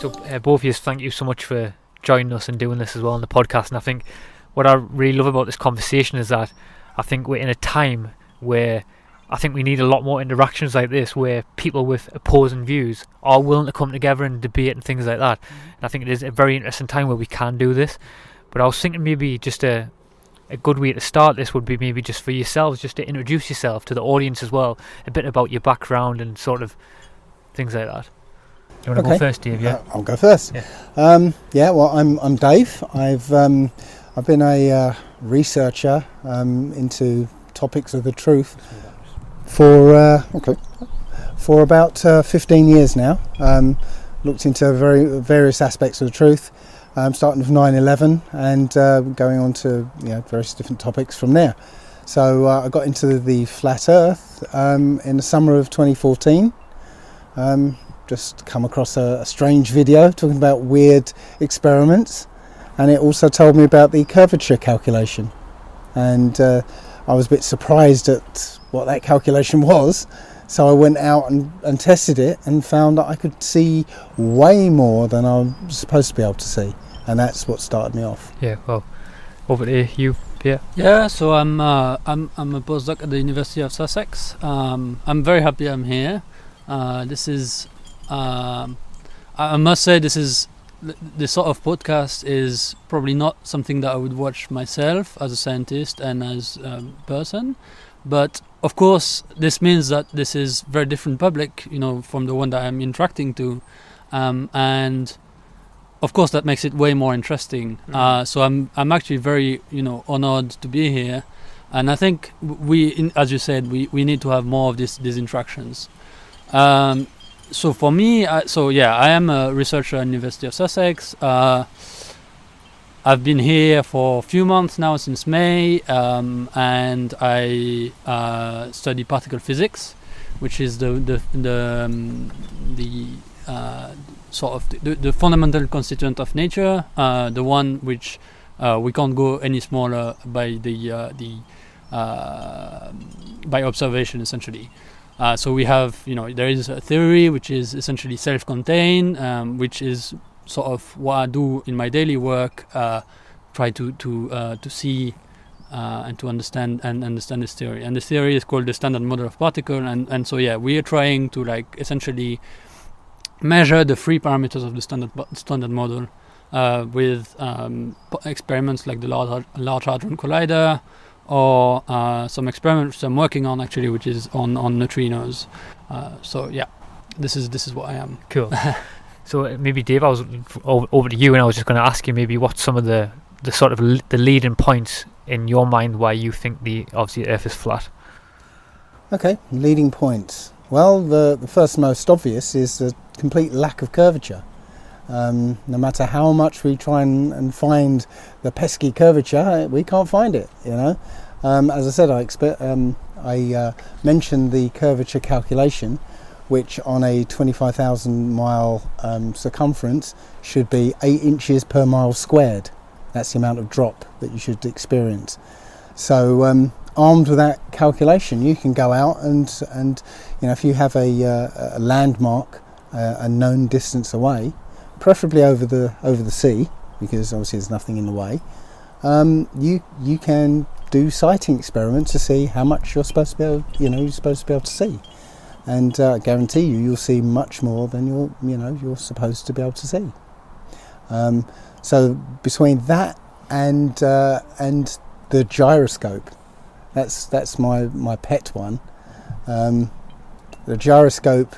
So both of you, thank you so much for joining us and doing this as well on the podcast. And I think what I really love about this conversation is that I think we're in a time where I think we need a lot more interactions like this, where people with opposing views are willing to come together and debate and things like that. And I think it is a very interesting time where we can do this. But I was thinking maybe just a good way to start this would be maybe just for yourselves, just to introduce yourself to the audience as well, a bit about your background and sort of things like that. Do you want to go first, Dave? Yeah, I'll go first. Well, I'm Dave. I've been a researcher into topics of the truth for about 15 years now. Looked into various aspects of the truth, starting with 9/11 and going on to various different topics from there. So I got into the flat Earth in the summer of 2014. Just come across a strange video talking about weird experiments, and it also told me about the curvature calculation, and I was a bit surprised at what that calculation was, so I went out and tested it and found that I could see way more than I'm supposed to be able to see, and that's what started me off. Yeah, well, over to you, Pierre. Yeah, so I'm a postdoc at the University of Sussex. I'm very happy I'm here. I must say this sort of podcast is probably not something that I would watch myself as a scientist and as a person, but of course this means that this is very different public, from the one that I'm interacting to, and of course that makes it way more interesting. So I'm actually very honored to be here, and I think as you said, we need to have more of these interactions. So for me, I am a researcher at the University of Sussex. I've been here for a few months now, since May, and I study particle physics, which is the fundamental constituent of nature, the one which we can't go any smaller by by observation, essentially. So we have, there is a theory which is essentially self-contained, which is sort of what I do in my daily work, try to see and to understand this theory. And this theory is called the standard model of particle. And so we are trying to essentially measure the free parameters of the standard model with experiments like the Large Hadron Collider, or some experiments I'm working on actually, which is on neutrinos. This is what I am. Cool. So maybe Dave, I was over to you, and I was just going to ask you maybe what some of the sort of the leading points in your mind why you think obviously Earth is flat. Okay, leading points. Well, the first most obvious is the complete lack of curvature. No matter how much we try and find the pesky curvature, we can't find it. As I said, I mentioned the curvature calculation, which on a 25,000 mile circumference should be 8 inches per mile squared. That's the amount of drop that you should experience. So armed with that calculation, you can go out and if you have a landmark a known distance away, preferably over the sea, because obviously there's nothing in the way, you can do sighting experiments to see how much you're supposed to be able to see, and I guarantee you'll see much more than you're supposed to be able to see. So between that and the gyroscope, that's my pet one. The gyroscope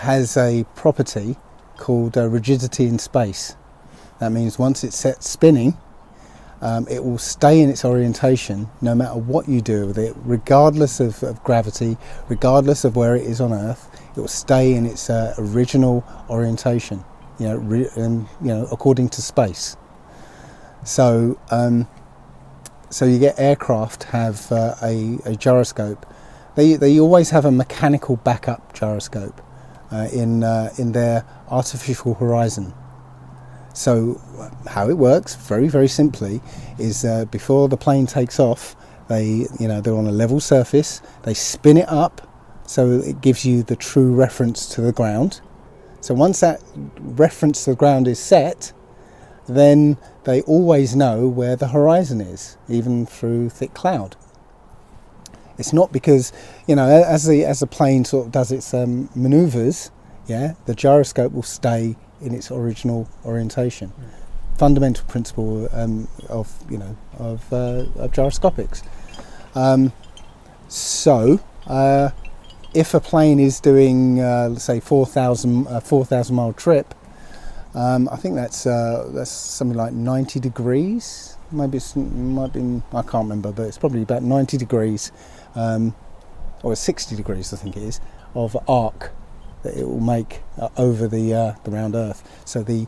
has a property called rigidity in space. That means once it's set spinning, it will stay in its orientation no matter what you do with it, regardless of gravity, regardless of where it is on Earth. It will stay in its original orientation, according to space. So you get aircraft have a gyroscope. They always have a mechanical backup gyroscope in their artificial horizon. So how it works, very, very simply, is before the plane takes off, they're on a level surface. They spin it up so it gives you the true reference to the ground. So once that reference to the ground is set, then they always know where the horizon is, even through thick cloud. It's not because, as the plane sort of does its manoeuvres, the gyroscope will stay in its original orientation. Fundamental principle of gyroscopics. So if a plane is doing, let's say, 4,000 mile trip, I think that's something like 90 degrees. Maybe might be, I can't remember, but it's probably about 90 degrees, or 60 degrees, I think it is, of arc that it will make over the round Earth. So the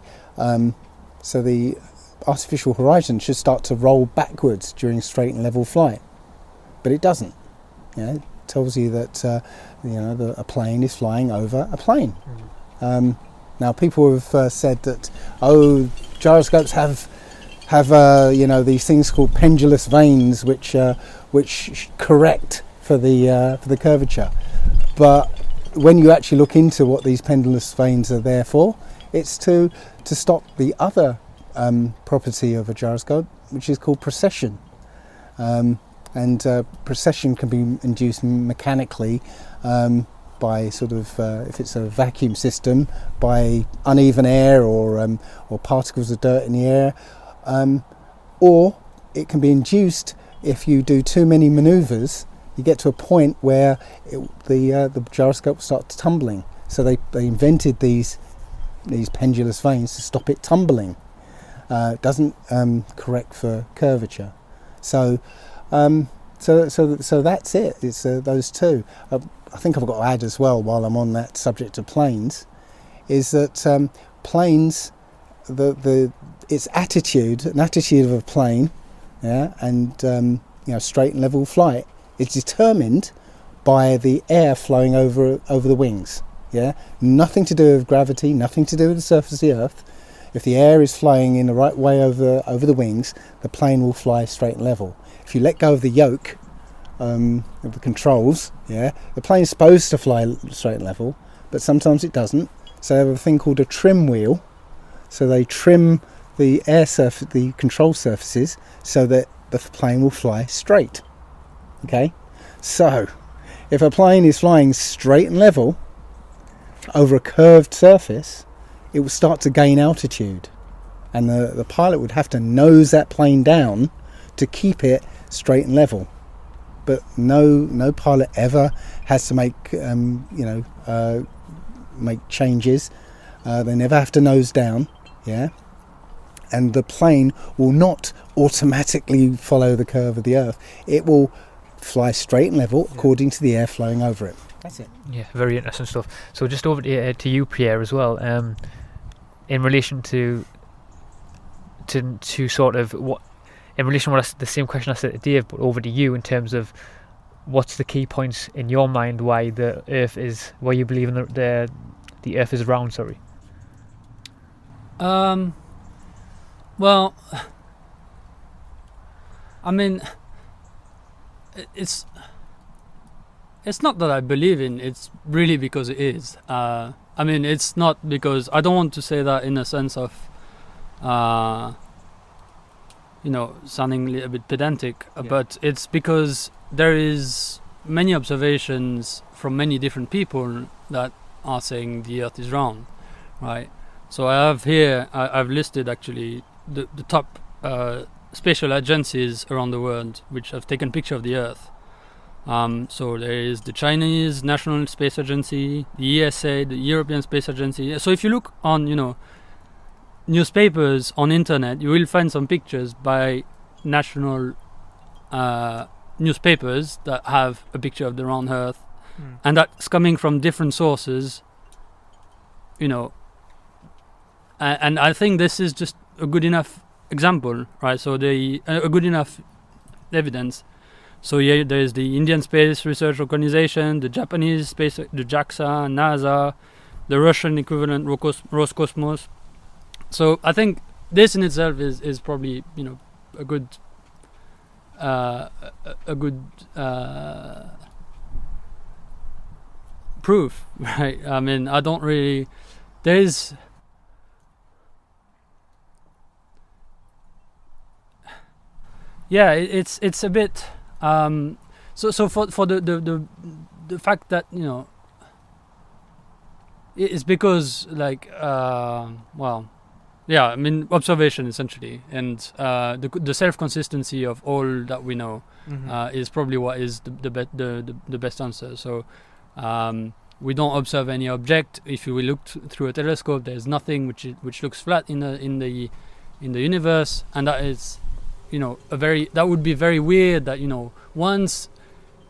artificial horizon should start to roll backwards during straight and level flight, but it doesn't. It tells you that a plane is flying over a plane. Now, people have said that gyroscopes have these things called pendulous vanes, which correct for the curvature. But when you actually look into what these pendulous vanes are there for, it's to stop the other property of a gyroscope, which is called precession. And precession can be induced mechanically by sort of, if it's a vacuum system, by uneven air or particles of dirt in the air, or it can be induced if you do too many manoeuvres. You get to a point where the gyroscope starts tumbling. So they invented these pendulous vanes to stop it tumbling. It doesn't correct for curvature. So that's it. It's those two. I think I've got to add as well, while I'm on that subject of planes, is that planes, its attitude, an attitude of a plane, and straight and level flight, is determined by the air flowing over the wings. Nothing to do with gravity, nothing to do with the surface of the Earth. If the air is flowing in the right way over the wings, the plane will fly straight and level. If you let go of the yoke of the controls, the plane is supposed to fly straight and level, but sometimes it doesn't. So they have a thing called a trim wheel. So they trim the the control surfaces, so that the plane will fly straight. Okay, so if a plane is flying straight and level over a curved surface, it will start to gain altitude, and the pilot would have to nose that plane down to keep it straight and level. But no pilot ever has to make changes. They never have to nose down, and the plane will not automatically follow the curve of the Earth. It will fly straight and level according to the air flowing over it. That's it. Yeah, very interesting stuff. So just over to you, Pierre, as well. In relation to sort of what, in relation to the same question I said to Dave, but over to you in terms of what's the key points in your mind why the Earth is, why you believe in the Earth is round. Sorry. Well, I mean, it's not that I believe in. It's really because it is. I mean, it's not because, I don't want to say that in a sense of, sounding a little bit pedantic, but it's because there is many observations from many different people that are saying the Earth is round, right? So I have here, I've listed actually the top spatial agencies around the world which have taken picture of the Earth. So there is the Chinese National Space Agency, the ESA, the European Space Agency. So if you look on, newspapers on internet, you will find some pictures by national newspapers that have a picture of the round Earth, and that's coming from different sources, and I think this is just a good enough example, right? So a good enough evidence. So there's the Indian Space Research Organization, the Japanese space, the JAXA, NASA, the Russian equivalent Roscosmos. So I think this in itself is probably a good proof, right? I mean, I don't really there is. Yeah, it's a bit. So for the fact that, you know, it's because like well, yeah, I mean observation essentially, and the self consistency of all that we know is probably what is the best answer. So we don't observe any object. If we look through a telescope, there's nothing which looks flat in the universe, and that is, you know, that would be very weird that, you know, once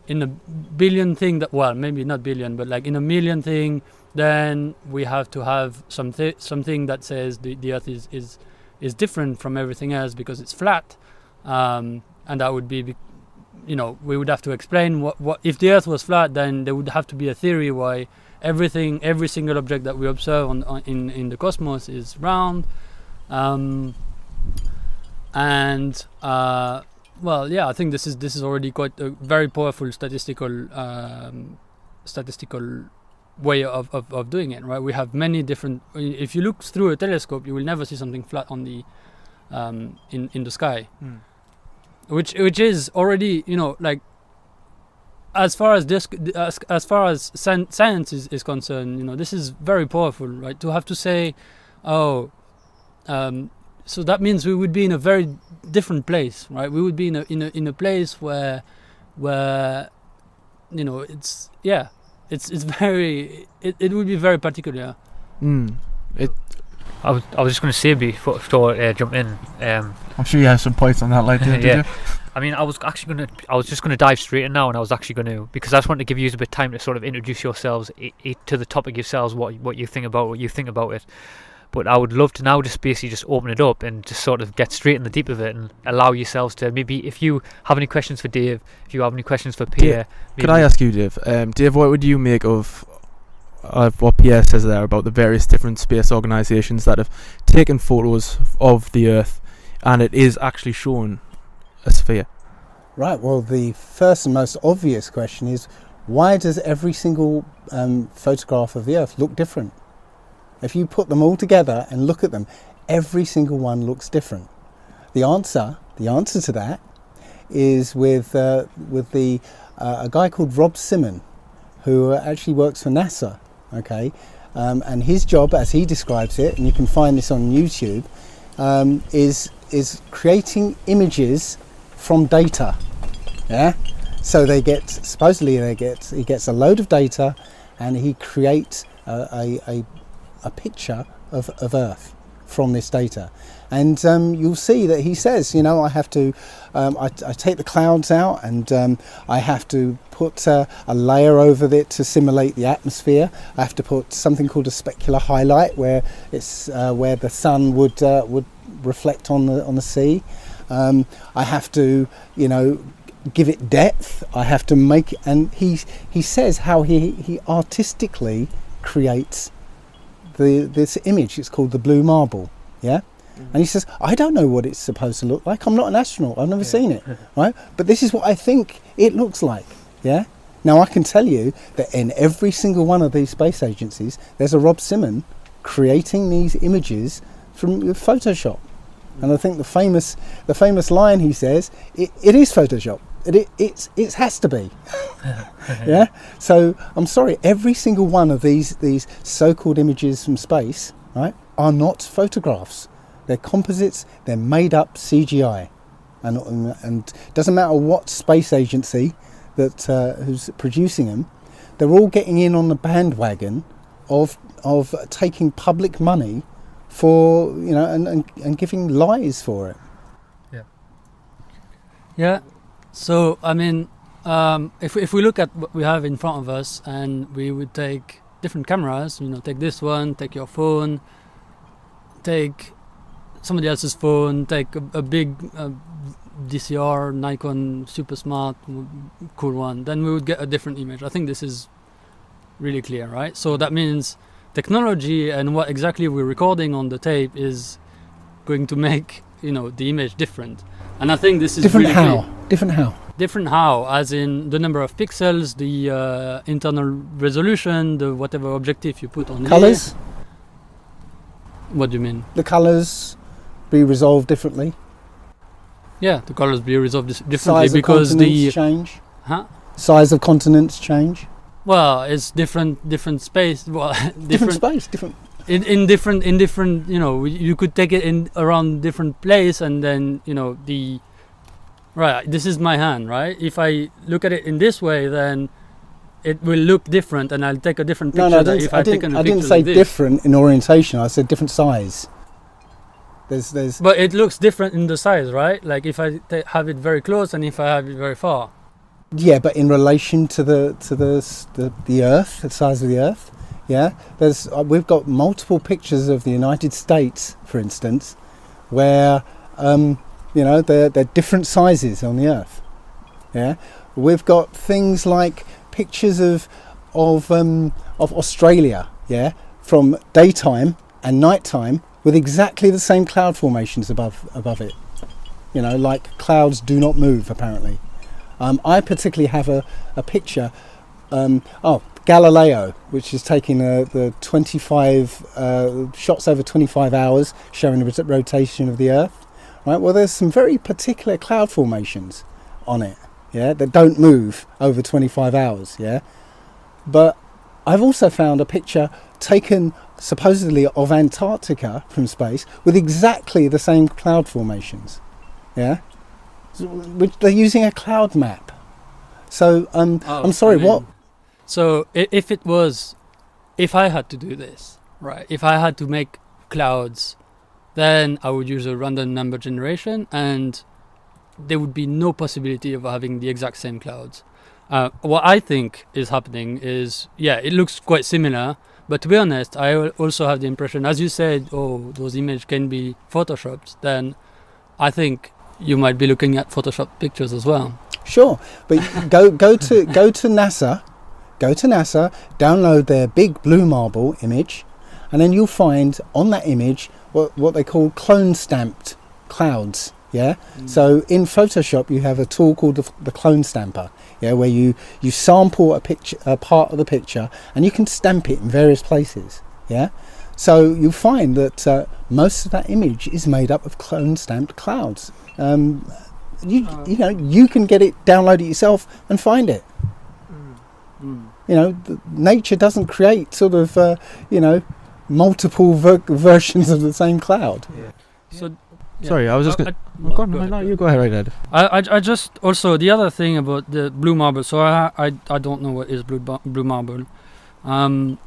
in a billion thing that, well, maybe not billion, but like in a million thing, then we have to have something that says the Earth is different from everything else because it's flat, and that would be, you know, we would have to explain what if the Earth was flat, then there would have to be a theory why every single object that we observe in the cosmos is round, and well, yeah, I think this is already quite a very powerful statistical way of doing it, right? We have many different. If you look through a telescope, you will never see something flat on the in the sky, which is already, you know, like as far as science is concerned, you know, this is very powerful, right? To have to say, oh. So that means we would be in a very different place, right? We would be in a place where you know, it's very, it would be very particular. I was just going to say before jump in. I'm sure you have some points on that later. Did you? I mean, I was just going to dive straight in now, and I was actually going to, because I just want to give you a bit of time to sort of introduce yourselves to the topic yourselves, what you think about it. But I would love to now just basically just open it up and just sort of get straight in the deep of it and allow yourselves to, maybe if you have any questions for Dave, if you have any questions for Pierre. Could I ask you, Dave? Dave, what would you make of what Pierre says there about the various different space organisations that have taken photos of the Earth and it is actually shown a sphere? Right, well, the first and most obvious question is, why does every single photograph of the Earth look different? If you put them all together and look at them, every single one looks different. The answer to that is with a guy called Rob Simon, who actually works for NASA. Okay, and his job, as he describes it, and you can find this on YouTube, is creating images from data. Yeah, so he gets a load of data, and he creates a picture of Earth from this data, and you'll see that he says, you know, I have to I take the clouds out, and I have to put a layer over it to simulate the atmosphere. I have to put something called a specular highlight, where it's where the sun would reflect on the sea. I have to, you know, give it depth. I have to make, and he says how he artistically creates this image. It's called the blue marble, yeah? And he says, I don't know what it's supposed to look like. I'm not an astronaut. I've never seen it, right? But this is what I think it looks like, yeah? Now, I can tell you that in every single one of these space agencies, there's a Rob Simon creating these images from Photoshop. And I think the famous line he says, it is Photoshop. It has to be. Yeah. So I'm sorry, every single one of these so-called images from space, right, are not photographs. They're composites. They're made up CGI, and doesn't matter what space agency that who's producing them, they're all getting in on the bandwagon of taking public money for, you know, and giving lies for it. Yeah. So, I mean, if we look at what we have in front of us, and we would take different cameras, you know, take this one, take your phone, take somebody else's phone, take a big DCR, Nikon, super smart, cool one, then we would get a different image. I think this is really clear, right? So that means technology and what exactly we're recording on the tape is going to make, you know, the image different. And I think this is different. Really how? clear. Different how? Different how, as in the number of pixels, the internal resolution, the whatever objective you put on Colors? What do you mean? The colours be resolved differently. Yeah, the colors be resolved differently Size because of continents change. Huh? Size of continents change. Well, it's different space. Well, Different space, different. in different, you know, you could take it in around different place, and then, you know, right, this is my hand, right? If I look at it in this way, then it will look different, and I'll take a different picture. No, I didn't say different in orientation. I said different size. There's. But it looks different in the size, right? Like if I have it very close and if I have it very far. Yeah, but in relation to the Earth, the size of the Earth, yeah. We've got multiple pictures of the United States, for instance, where they're different sizes on the Earth. Yeah, we've got things like pictures of Australia, yeah, from daytime and nighttime with exactly the same cloud formations above it. You know, like clouds do not move apparently. I particularly have a picture. Galileo, which is taking the 25 shots over 25 hours, showing the rotation of the Earth. Right. Well, there's some very particular cloud formations on it. Yeah, that don't move over 25 hours. Yeah, but I've also found a picture taken supposedly of Antarctica from space with exactly the same cloud formations. Yeah, which they're using a cloud map. So I'm sorry, what? So if I had to do this, right? If I had to make clouds, then I would use a random number generation, and there would be no possibility of having the exact same clouds. What I think is happening is, it looks quite similar, but to be honest, I also have the impression, as you said, those images can be photoshopped, then I think you might be looking at photoshopped pictures as well. Sure, but go to NASA, download their big blue marble image, and then you'll find on that image what they call clone stamped clouds. Yeah. So in Photoshop you have a tool called the clone stamper. Yeah, where you sample a part of the picture and you can stamp it in various places. Yeah. So you find that most of that image is made up of clone stamped clouds. You can get it, download it yourself, and find it. You know, nature doesn't create sort of multiple versions of the same cloud. Yeah. So. Sorry, I was just going to... You go ahead, right, Ed. I just... Also, the other thing about the blue marble... So I don't know what is blue marble. But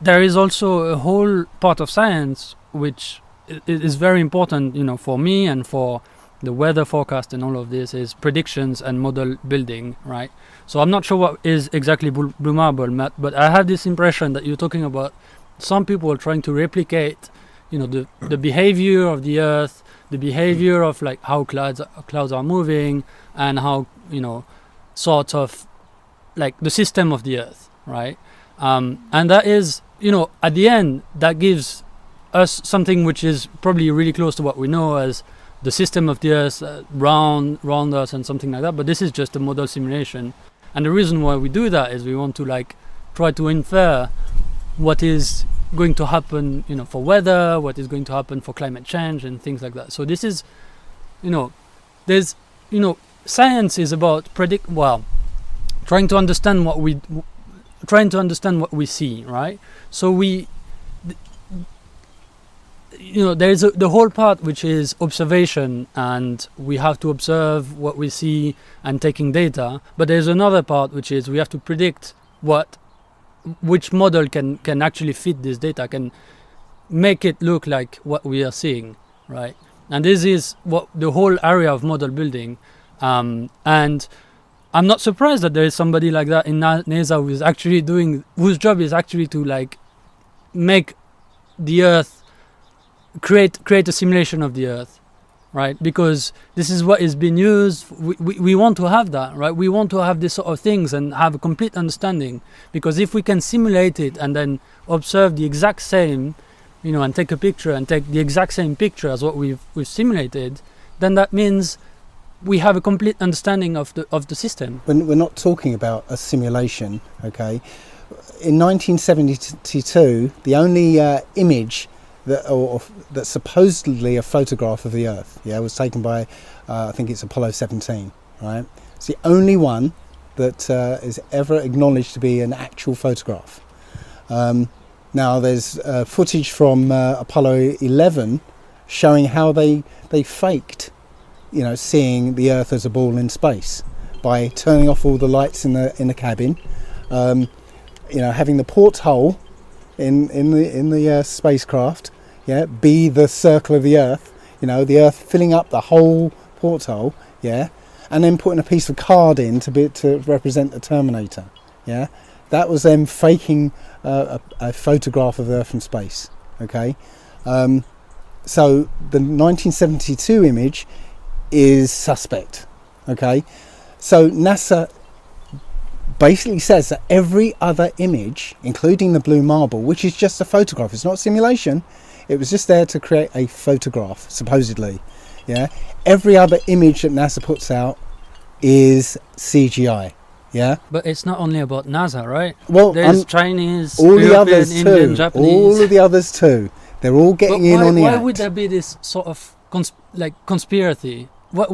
there is also a whole part of science which is very important, you know, for me and for the weather forecast and all of this, is predictions and model building, right? So I'm not sure what is exactly blue marble, Matt, but I have this impression that you're talking about some people trying to replicate, you know, the behavior of the Earth, the behavior of like how clouds are moving, and how, you know, sort of like the system of the Earth, right? And that is, you know, at the end, that gives us something which is probably really close to what we know as the system of the Earth round us and something like that. But this is just a model simulation, and the reason why we do that is we want to like try to infer what is going to happen, you know, for weather, what is going to happen for climate change and things like that. So this is, you know, science is about trying to understand what we see, right? So there's the whole part which is observation, and we have to observe what we see and taking data. But there's another part which is we have to predict which model can actually fit this data, can make it look like what we are seeing, right? And this is what the whole area of model building. And I'm not surprised that there is somebody like that in NASA whose job is actually to like make the Earth, create a simulation of the Earth, right? Because this is what is being used. We want to have that, right? We want to have this sort of things and have a complete understanding, because if we can simulate it and then observe the exact same, you know, and take a picture and take the exact same picture as what we've simulated, then that means we have a complete understanding of the system. We're not talking about a simulation, okay? in 1972, the only image that's supposedly a photograph of the Earth, was taken by, I think it's Apollo 17, right? It's the only one that is ever acknowledged to be an actual photograph. Now there's footage from Apollo 11 showing how they faked, seeing the Earth as a ball in space by turning off all the lights in the cabin, having the porthole in the spacecraft, be the circle of the Earth, the Earth filling up the whole porthole, and then putting a piece of card in to represent the Terminator, That was them faking a photograph of the Earth from space, okay? So the 1972 image is suspect, okay? So NASA basically says that every other image, including the blue marble, which is just a photograph, it's not simulation, it was just there to create a photograph, supposedly, Every other image that NASA puts out is CGI, But it's not only about NASA, right? Well, there's Chinese, all European, the others Indian, too. Japanese. All of the others too. They're all getting in on the why act. would there be this sort of conspiracy? What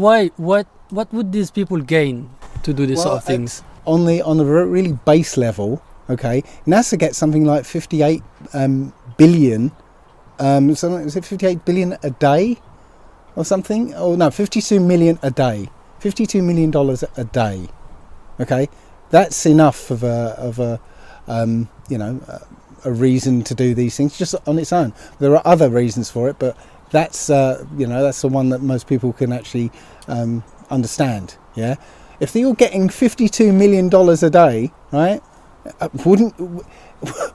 would these people gain to do this sort of things? On the really base level, okay, NASA gets something like 58 billion. Is it 58 billion a day or something? Oh no, 52 million a day. $52 million a day. Okay, that's enough of a reason to do these things just on its own. There are other reasons for it, but that's that's the one that most people can actually understand. If you're getting $52 million a day, right?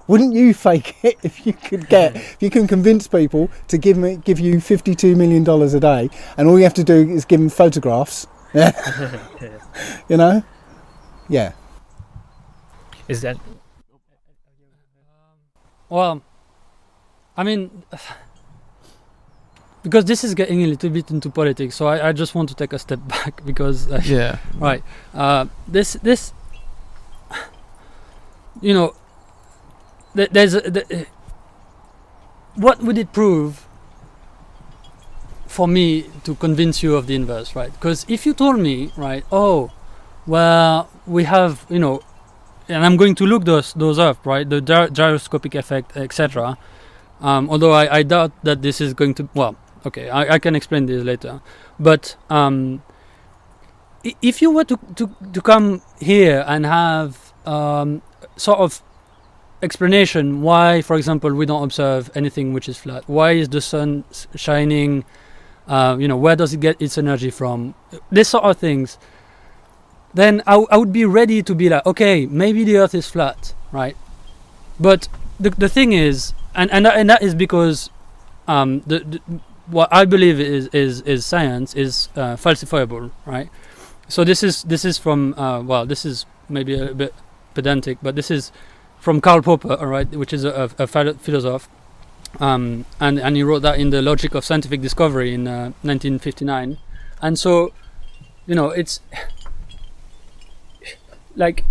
Wouldn't you fake it if you can convince people to give you $52 million a day, and all you have to do is give them photographs? Yeah. Is that? Well, I mean, because this is getting a little bit into politics, so I just want to take a step back because, right, this, what would it prove for me to convince you of the inverse, right? Because if you told me, right, oh, well, we have, and I'm going to look those up, right, the gyroscopic effect, etc. Although I doubt that this is going to, well, okay, I can explain this later. But if you were to come here and have sort of explanation why, for example, we don't observe anything which is flat, why is the sun shining, where does it get its energy from, this sort of things, then I would be ready to be like, okay, maybe the Earth is flat, right? But the thing is, and that is because what I believe is science is falsifiable, right? So this is from this is maybe a bit pedantic, but this is from Karl Popper, all right, which is a philosopher, and he wrote that in The Logic of Scientific Discovery in 1959, and so it's like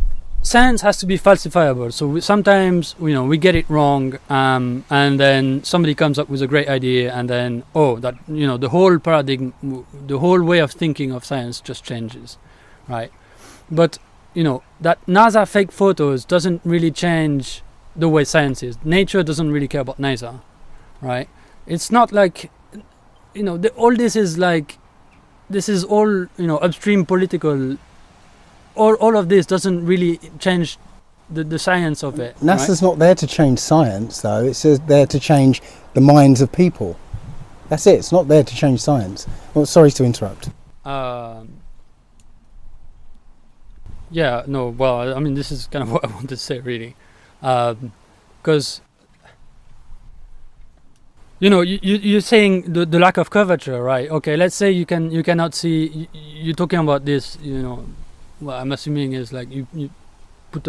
science has to be falsifiable. So sometimes we get it wrong, and then somebody comes up with a great idea, and then the whole paradigm, the whole way of thinking of science just changes, right? But that NASA fake photos doesn't really change the way science is. Nature doesn't really care about NASA, right? It's not like all this is like, this is all upstream political. All of this doesn't really change the science of it. NASA's not there to change science, though. It's there to change the minds of people. That's it. It's not there to change science. Well, sorry to interrupt. Yeah, no, well, I mean, this is kind of what I wanted to say, really. Because, you're saying the lack of curvature, right? Okay, let's say you cannot see, you're talking about this, well, I'm assuming is like you put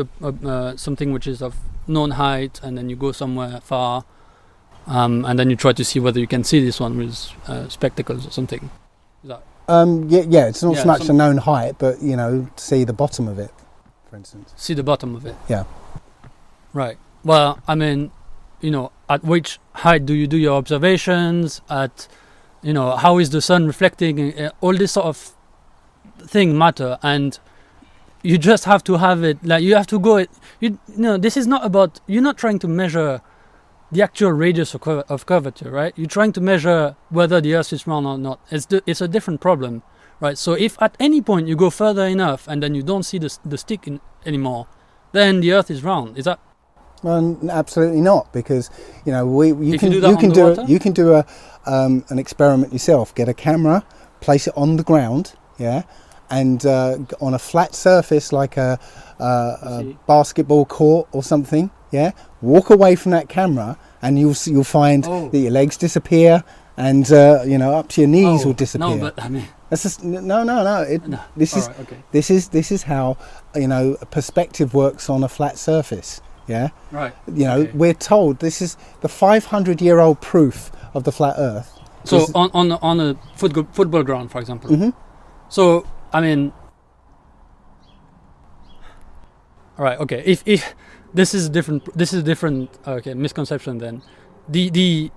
something which is of known height, and then you go somewhere far, and then you try to see whether you can see this one with spectacles or something. Is that? It's not so much a known height, but see the bottom of it, for instance. See the bottom of it. Yeah. Right. Well, I mean, at which height do you do your observations? At, how is the sun reflecting? All this sort of thing matter, and you just have to have it. Like you have to go. This is not about. You're not trying to measure the actual radius of curvature, right? You're trying to measure whether the Earth is round or not. It's a different problem, right? So if at any point you go further enough and then you don't see the stick anymore, then the Earth is round. Is that? Well, absolutely not, because you can do an experiment yourself. Get a camera, place it on the ground, yeah, and on a flat surface like a basketball court or something, yeah. Walk away from that camera, and you'll find that your legs disappear, and up to your knees will disappear. No, but I mean, that's just no. This is how perspective works on a flat surface. Yeah. Right. We're told this is the 500-year-old proof of the flat Earth. So on a football ground, for example. Mm-hmm. So I mean, all right. Okay. If this is a different misconception, then the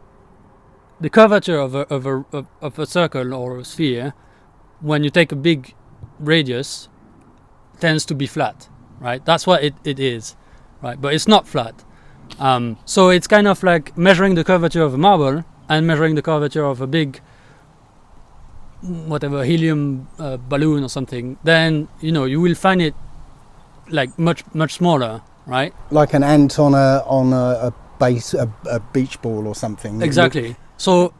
curvature of a circle or a sphere, when you take a big radius, tends to be flat, right? That's what it is. Right, but it's not flat. So it's kind of like measuring the curvature of a marble and measuring the curvature of a big, whatever, helium balloon or something. Then you will find it like much smaller, right? Like an ant on a beach ball or something. Exactly. So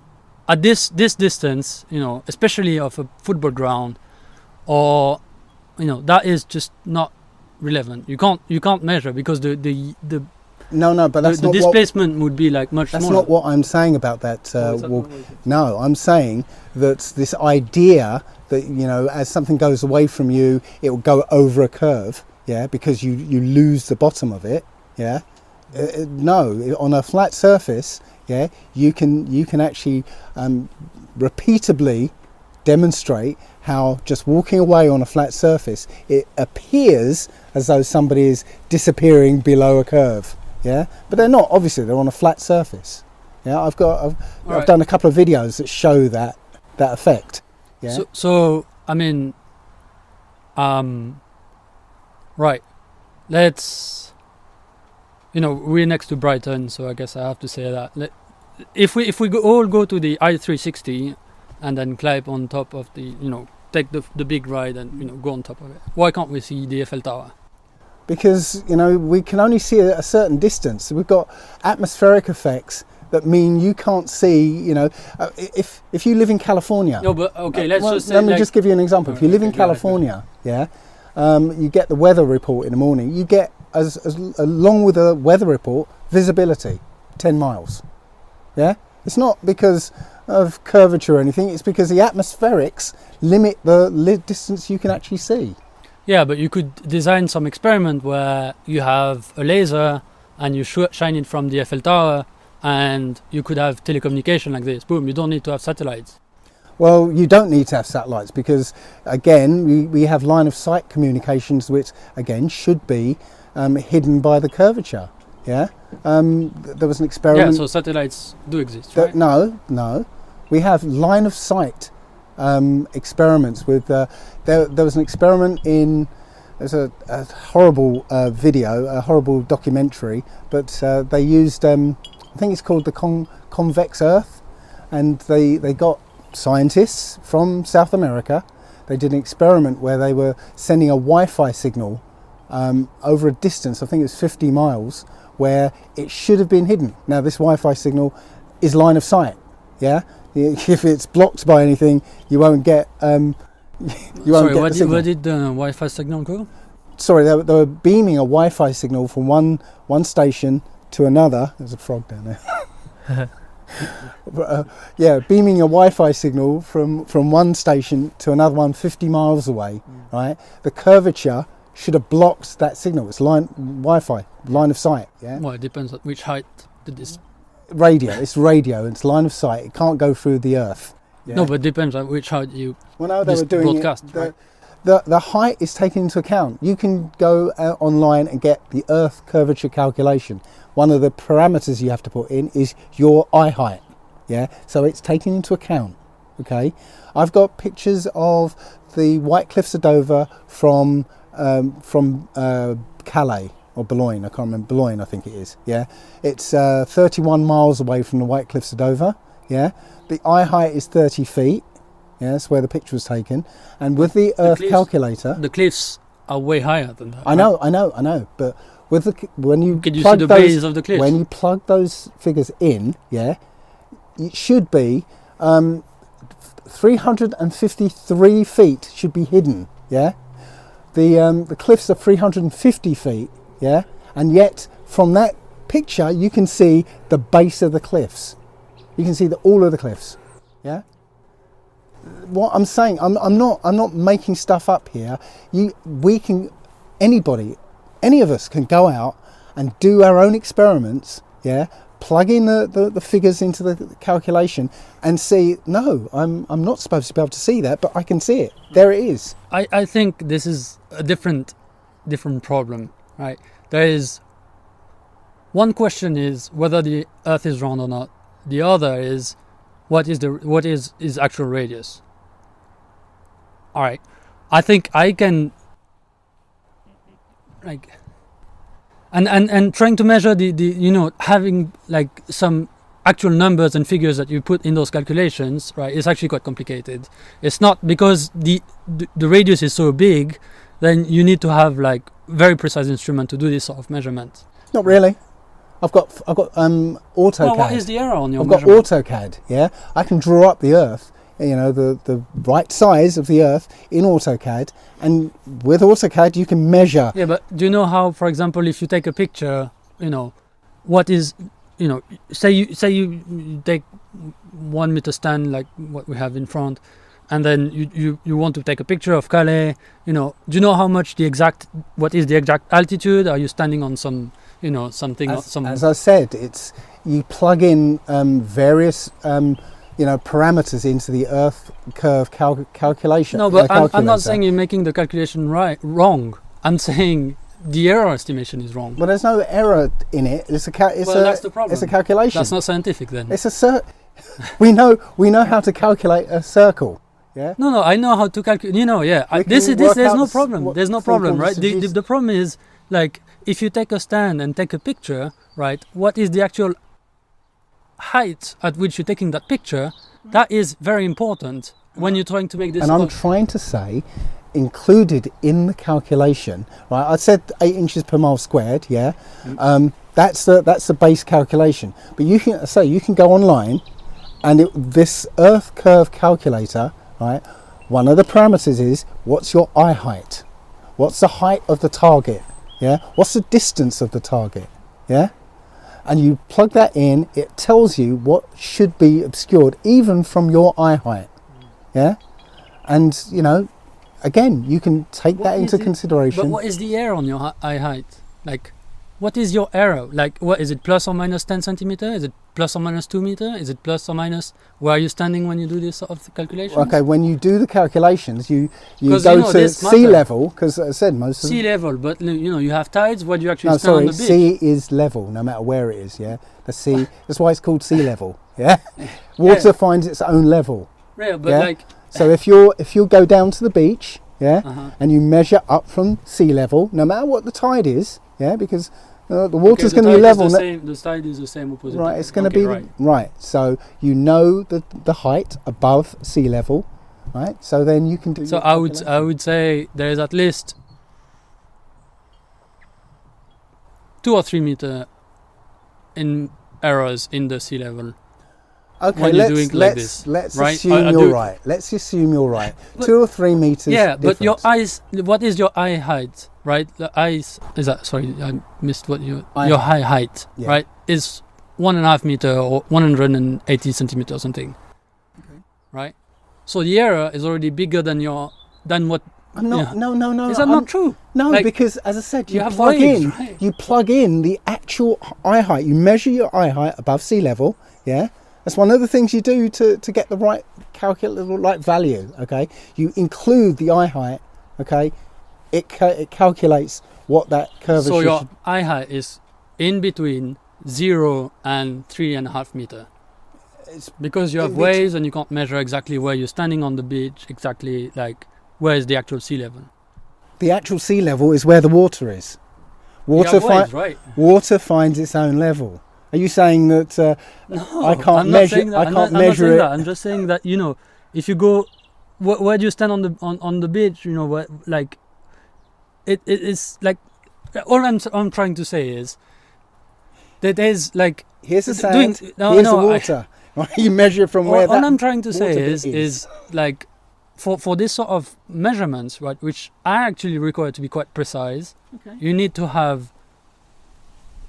at this distance, especially of a football ground, or that is just not relevant. You can't measure, because the but that's the displacement would be like much that's smaller. not what I'm saying about that walk. No, I'm saying that this idea that as something goes away from you, it will go over a curve, yeah, because you lose the bottom of it, yeah. No, on a flat surface, yeah, you can actually repeatably demonstrate how just walking away on a flat surface, it appears as though somebody is disappearing below a curve, yeah, but they're not. Obviously, they're on a flat surface. Yeah, I've done a couple of videos that show that effect. Yeah. So I mean, right. Let's. We're next to Brighton, so I guess I have to say that. If we all go to the I-360 and then climb on top of the, take the big ride and go on top of it, why can't we see the Eiffel Tower? Because we can only see a certain distance. We've got atmospheric effects that mean you can't see. If you live in California. No, but okay, let me just give you an example. If you live in California, yeah, you get the weather report in the morning. You get as along with the weather report, visibility, 10 miles. Yeah, it's not because of curvature or anything. It's because the atmospherics limit the distance you can actually see. Yeah, but you could design some experiment where you have a laser and you shine it from the Eiffel Tower, and you could have telecommunication like this. Boom, you don't need to have satellites. Well, you don't need to have satellites because, again, we have line of sight communications, which, again, should be hidden by the curvature. Yeah, there was an experiment. Yeah, so satellites do exist, right? No. We have line of sight experiments with. There was an experiment in. There's a horrible video, a horrible documentary, but they used. I think it's called the convex Earth, and they got scientists from South America. They did an experiment where they were sending a Wi-Fi signal over a distance. I think it was 50 miles. Where it should have been hidden. Now this Wi-Fi signal is line of sight. Yeah, if it's blocked by anything, you won't get. You won't get the signal. Where did the Wi-Fi signal go? Sorry, they were beaming a Wi-Fi signal from one station to another. There's a frog down there. Beaming a Wi-Fi signal from one station to another one 50 miles away. Right, the curvature should have blocked that signal. It's Wi-Fi, line of sight. Yeah. Well, it depends on which height did this. Radio. It's radio. It's line of sight. It can't go through the Earth. Yeah? No, but it depends on which height you. Well, no, they were doing broadcast. it, the height is taken into account. You can go online and get the Earth curvature calculation. One of the parameters you have to put in is your eye height. Yeah, so it's taken into account. Okay, I've got pictures of the White Cliffs of Dover from Calais or Boulogne. I can't remember. Boulogne, I think it is. Yeah, it's 31 miles away from the White Cliffs of Dover. Yeah, the eye height is 30 feet. Yeah, that's where the picture was taken. And with the Earth calculator, the cliffs are way higher than that. I know. But with when you can you plug see the base of the cliffs? When you plug those figures in, yeah, it should be 353 feet should be hidden. Yeah, the cliffs are 350 feet. Yeah, and yet from that picture you can see the base of the cliffs. You can see all of the cliffs. Yeah. What I'm saying, I'm not making stuff up here. Anybody, any of us can go out and do our own experiments. Yeah, plug in the figures into the calculation and see. No, I'm not supposed to be able to see that, but I can see it. There it is. I think this is a different problem, right? There is one question is whether the Earth is round or not. The other is what is its actual radius. All right, I think I can and trying to measure the having like some actual numbers and figures that you put in those calculations, right, is actually quite complicated. It's not because the radius is so big, then you need to have like very precise instrument to do this sort of measurement. Not really. I've got AutoCAD. Well, what is the error on your measurement? I've got AutoCAD, yeah. I can draw up the Earth, the right size of the Earth in AutoCAD, and with AutoCAD you can measure. Yeah, but do you know how, for example, if you take a picture, what is, say you take 1 meter stand like what we have in front, and then you want to take a picture of Calais, do you know how much what is the exact altitude? Are you standing on some something? As I said, it's you plug in various parameters into the Earth curve calculation. No, but I'm not saying you're making the calculation wrong. I'm saying the error estimation is wrong. Well, there's no error in it. That's the problem. It's a calculation. That's not scientific then. It's we know how to calculate a circle. Yeah. No, I know how to calculate. Yeah. There's no problem. There's no problem, right? The problem is like if you take a stand and take a picture, right? What is the actual height at which you're taking that picture? That is very important when you're trying to make this. And I'm trying to say, included in the calculation, right? I said 8 inches per mile squared. Yeah. That's the base calculation. But you can go online, and this Earth curve calculator, right? One of the parameters is what's your eye height? What's the height of the target? Yeah. What's the distance of the target? Yeah. And you plug that in, it tells you what should be obscured even from your eye height. Yeah. And again, you can take that into consideration. But what is the error on your eye height? Like, what is your error? Like, what is it? Plus or minus 10 centimeter? Is it plus or minus 2 meter? Is it plus or minus? Where are you standing when you do this sort of calculations? Okay, when you do the calculations, you go to sea level, because as I said, most of sea level. But you have tides. Where do you actually stand on the beach? Sea is level, no matter where it is. Yeah, the sea. That's why it's called sea level. Yeah, water finds its own level. Yeah, but so if you go down to the beach, and you measure up from sea level, no matter what the tide is, because the water's going to be level. The tide is the same opposite. Right, it's going to be right. So the height above sea level, right? So then you can do. So I would say there is at least 2 or 3 meter in errors in the sea level. Okay, let's assume you're right. Let's assume you're right. 2 or 3 meters. Yeah, difference. But your eyes. What is your eye height? Right, the eyes is that. Sorry, I missed what your eye height. Yeah. Right, is 1.5 meter or 180 centimeter or something. Okay. Right, so the error is already bigger than what. No. Is that not true? No, because as I said, you plug in the actual eye height. You measure your eye height above sea level. Yeah. That's one of the things you do to get the right value. Okay, you include the eye height. okay, it calculates what that curvature So your should. eye height is in between 0 and 3.5 meter. It's Because you have in between- waves and you can't measure exactly where you're standing on the beach, exactly like where is the actual sea level. the actual sea level is where the water is. You Water have waves, right? water finds its own level. Are you saying that No, I can't I'm not measure? saying that. I I'm can't not saying measure it. that. I'm just saying that, you know, if you go, where do you stand on the beach? You know, where, like, it's like, all I'm trying to say is that there's like Here's the doing- sand. no, here's no, the water. you measure from where all that. I'm trying to say water bit is like for this sort of measurements, right, which are actually required to be quite precise, you need to have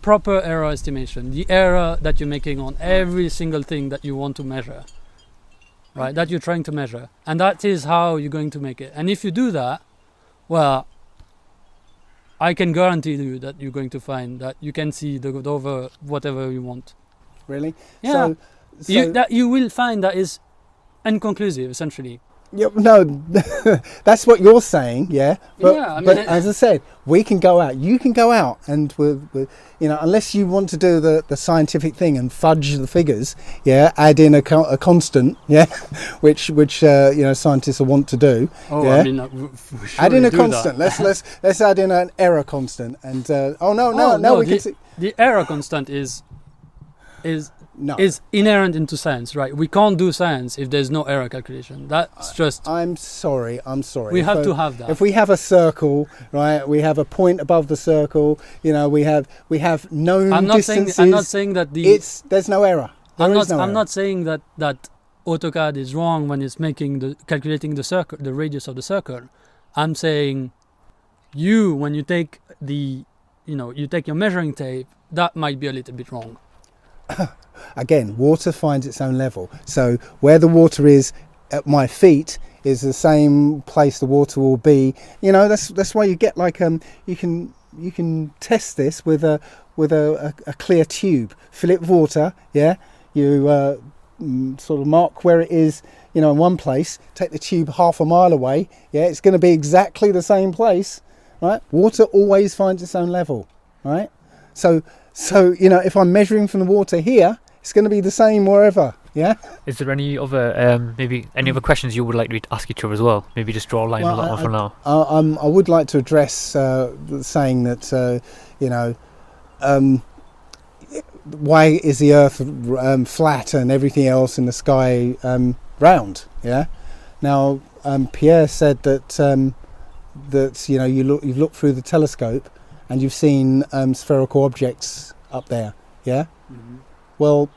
proper error estimation, the error that you're making on every single thing that you want to measure, right, that you're trying to measure, and that is how you're going to make it. And if you do that, well, I can guarantee you that you're going to find that you can see the over whatever you want. Really? Yeah. So You will find that is inconclusive, essentially. yeah, no, that's what you're saying, yeah. But, Yeah, I mean, but as I said, we can go out. You can go out, and you know, unless you want to do the scientific thing and fudge the figures, yeah, add in a constant, yeah, which you know, scientists will want to do. Oh, yeah. I mean, Add in a constant. Let's add in an error constant, and now we can see. The error constant is No, inherent into science, right? We can't do science if there's no error calculation. That's just I'm sorry. we If, have to have that. If we have a circle, right, we have a point above the circle. You know, we have known I'm not distances. saying that There's no error. There is no I'm error. not saying that AutoCAD is wrong when it's calculating the circle, the radius of the circle. I'm saying when you take you take your measuring tape, that might be a little bit wrong. Again, water finds its own level. So where the water is at my feet is the same place the water will be. You know, that's why you get like you can test this with a clear tube. Fill it with water. Yeah, you sort of mark where it is. You know, in one place. Take the tube half a mile away. Yeah, it's going to be exactly the same place. Right? Water always finds its own level. Right? So you know, if I'm measuring from the water here, it's going to be the same wherever. Yeah. Is there any other maybe any other questions you would like to ask each other as well? Maybe just draw a line on that one for now. I would like to address saying that you know, why is the Earth flat and everything else in the sky round? Yeah. Now Pierre said that you know, you've looked through the telescope and you've seen spherical objects up there. Yeah. Mm-hmm. Well,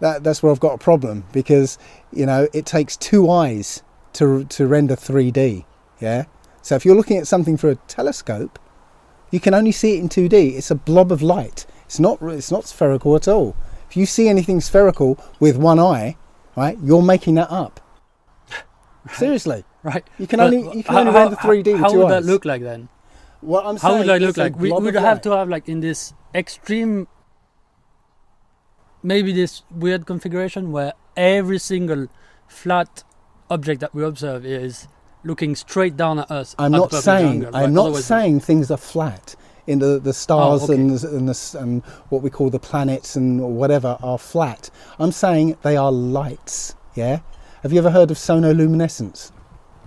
that's where I've got a problem, because you know, it takes two eyes to render 3D. Yeah. So if you're looking at something through a telescope, you can only see it in 2D. It's a blob of light. It's not spherical at all. If you see anything spherical with one eye, right, you're making that up. Seriously. Right. You can only render 3D with how two would eyes. that look like then? What I'm How saying would that is look a like? We blob would of have light. to have, like, in this extreme, maybe this weird configuration where every single flat object that we observe is looking straight down at us. I'm at not the perfect saying angle, right? I'm not Otherwise- saying things are flat. In the stars okay. and what we call the planets and whatever are flat. I'm saying they are lights. Yeah. Have you ever heard of sonoluminescence?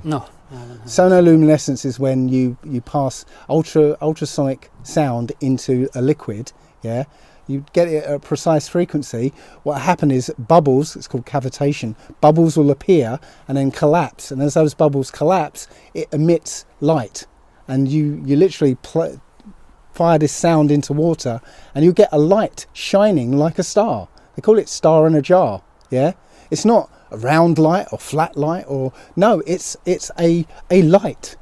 No. I haven't heard. Sonoluminescence is when you pass ultrasonic sound into a liquid. Yeah. You get it at a precise frequency. What happens is bubbles, it's called cavitation, bubbles will appear and then collapse. And as those bubbles collapse, it emits light. And you literally fire this sound into water and you get a light shining like a star. They call it star in a jar. Yeah. It's not a round light or flat light no, it's a light.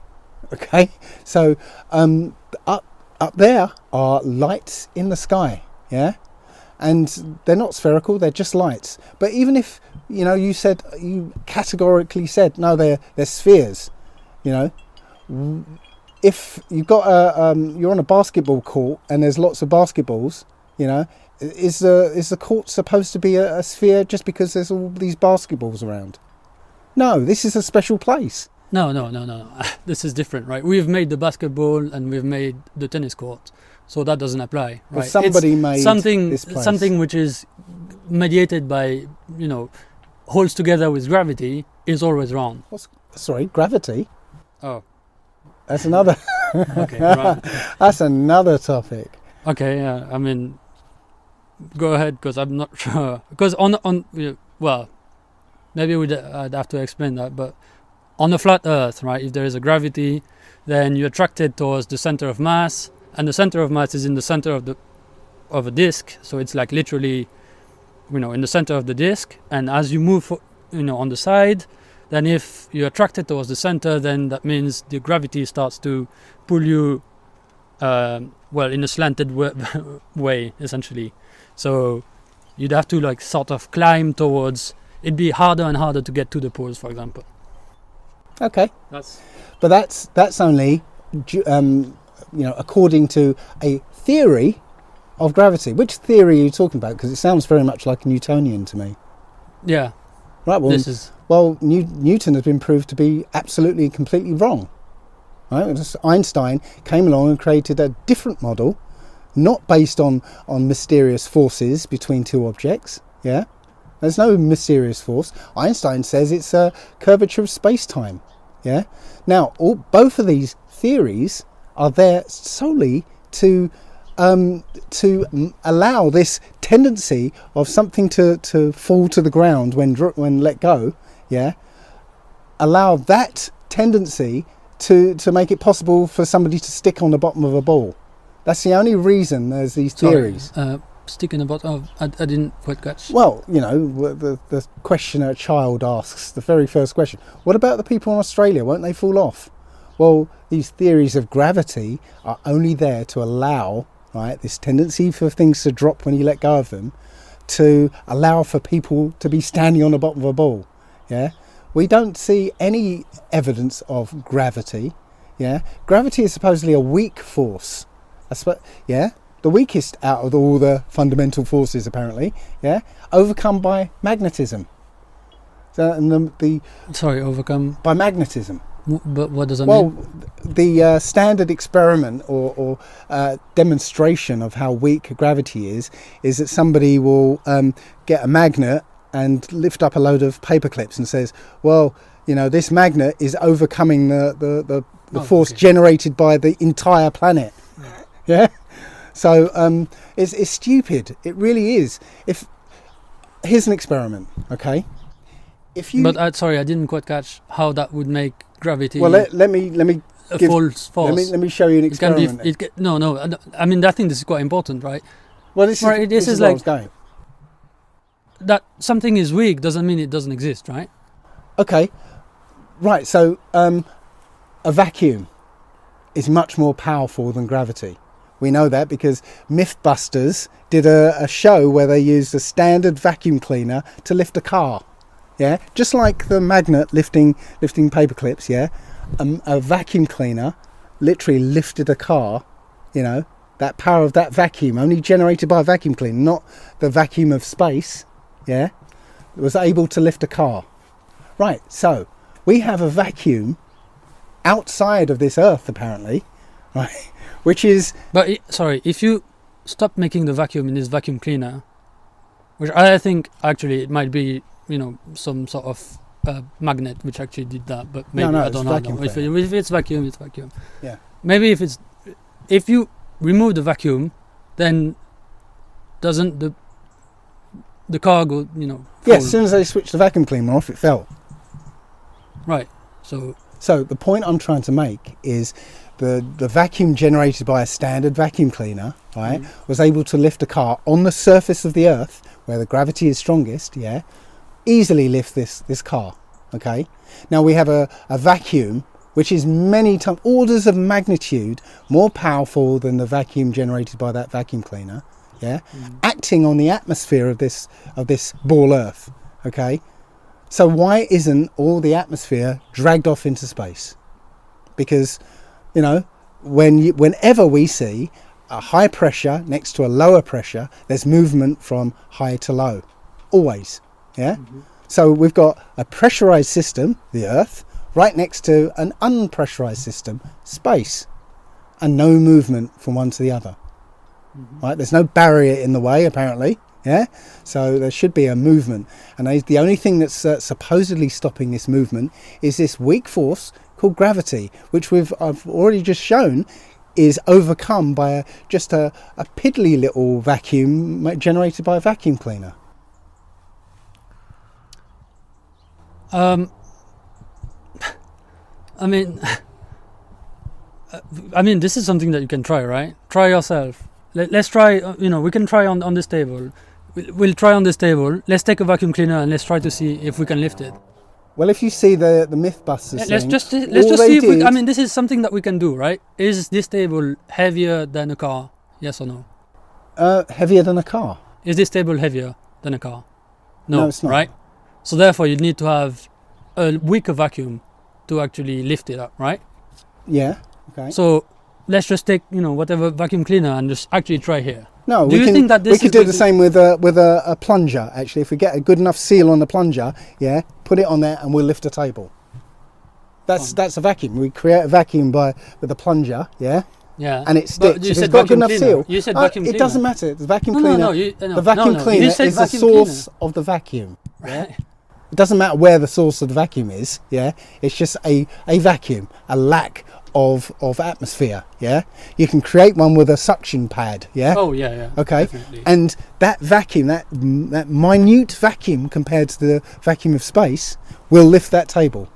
Okay. So up there are lights in the sky. Yeah. And they're not spherical, they're just lights. But even if, you know, you categorically said no, they're spheres, you know, if you've got you're on a basketball court and there's lots of basketballs, you know, is the court supposed to be a sphere just because there's all these basketballs around? No, this is a special place. No. This is different, right? We've made the basketball and we've made the tennis court, so that doesn't apply, But right? somebody It's made something, this place. something which is mediated by, holds together with gravity is always wrong. Sorry, gravity. Oh, That's another. okay, right. That's another topic. Okay, yeah. I mean, go ahead, because I'm not sure. Because well, maybe I'd have to explain that. But on a flat Earth, right? If there is a gravity, then you're attracted towards the center of mass, and the center of mass is in the center of a disk. So it's like literally, in the center of the disk. And as you move, on the side, then if you're attracted towards the center, then that means the gravity starts to pull you, in a slanted way, essentially. So you'd have to sort of climb towards. It'd be harder and harder to get to the poles, for example. Okay, That's but that's only, according to a theory of gravity. Which theory are you talking about? Because it sounds very much like Newtonian to me. yeah. Right. Well, This is Newton has been proved to be absolutely and completely wrong. Right? Einstein came along and created a different model, not based on mysterious forces between two objects. Yeah, there's no mysterious force. Einstein says it's a curvature of space-time. Yeah. Now, both of these theories are there solely to allow this tendency of something to fall to the ground when let go. Yeah. Allow that tendency to make it possible for somebody to stick on the bottom of a ball. That's the only reason there's these theories. Stick in the bottom. I didn't quite catch. Well, the question a child asks, the very first question, what about the people in Australia? Won't they fall off? Well, these theories of gravity are only there to allow, right, this tendency for things to drop when you let go of them, to allow for people to be standing on the bottom of a ball. Yeah, we don't see any evidence of gravity. Yeah, gravity is supposedly a weak force. The weakest out of all the fundamental forces, apparently. Yeah, overcome by magnetism. So, and Overcome. by magnetism. But what does that Well, mean? the standard experiment or demonstration of how weak gravity is that somebody will get a magnet and lift up a load of paper clips and says, well, this magnet is overcoming the force generated by the entire planet. Yeah. So it's stupid. It really is. Here's an experiment, okay? But I didn't quite catch how that would make gravity. Well, let me a false force. let me show you an experiment. I mean, I think this is quite important, right? Well, this is where I was going. That something is weak doesn't mean it doesn't exist, right? Okay, right. So a vacuum is much more powerful than gravity. We know that because Mythbusters did a show where they used a standard vacuum cleaner to lift a car. Yeah, just like the magnet lifting paper clips. Yeah, a vacuum cleaner literally lifted a car. That power of that vacuum, only generated by a vacuum cleaner, not the vacuum of space. Yeah, was able to lift a car. Right. So we have a vacuum outside of this Earth, apparently. Right. Which is... But if you stop making the vacuum in this vacuum cleaner, which I think actually it might be, some sort of magnet which actually did that, but maybe I don't know. If it's vacuum, it's vacuum. Yeah. Maybe if you remove the vacuum, then doesn't the car go, Yeah, fall? as soon as they switched the vacuum cleaner off, it fell. Right. So the point I'm trying to make is the vacuum generated by a standard vacuum cleaner, right, was able to lift a car on the surface of the Earth, where the gravity is strongest, yeah, easily lift this car, okay? Now we have a vacuum which is many times, orders of magnitude more powerful than the vacuum generated by that vacuum cleaner, yeah, acting on the atmosphere of this ball Earth, okay? So why isn't all the atmosphere dragged off into space? Because, whenever we see a high pressure next to a lower pressure, there's movement from high to low, always, yeah? So we've got a pressurized system, the Earth, right next to an unpressurized system, space, and no movement from one to the other. Right? There's no barrier in the way, apparently. Yeah, so there should be a movement, and the only thing that's supposedly stopping this movement is this weak force called gravity, which I've already just shown is overcome by just a piddly little vacuum generated by a vacuum cleaner. I mean, this is something that you can try, right? Try yourself. Let's try. We can try on this table. We'll try on this table. Let's take a vacuum cleaner and let's try to see if we can lift it. Well, if you see the Mythbusters Let's thing, just see if we. I mean, this is something that we can do, right? Is this table heavier than a car? Yes or no? heavier than a car. Is this table heavier than a car? No, it's not. Right? So therefore, you need to have a weaker vacuum to actually lift it up, right? Yeah. Okay. So let's just take whatever vacuum cleaner and just actually try here. No, Do you think that this we could is do going the to- same with a plunger. Actually, if we get a good enough seal on the plunger, yeah, put it on there and we'll lift a table. That's a vacuum. We create a vacuum with a plunger, yeah, Yeah. and it But sticks. you If said it's got good vacuum enough cleaner. seal, You said vacuum cleaner. it doesn't matter. The vacuum No, cleaner. no, The vacuum You cleaner said is the vacuum source cleaner. of the vacuum. Right. It doesn't matter where the source of the vacuum is. Yeah, it's just a vacuum, a lack of atmosphere. Yeah, you can create one with a suction pad. Yeah. Oh yeah. Okay, Definitely. and that vacuum, that minute vacuum compared to the vacuum of space, will lift that table.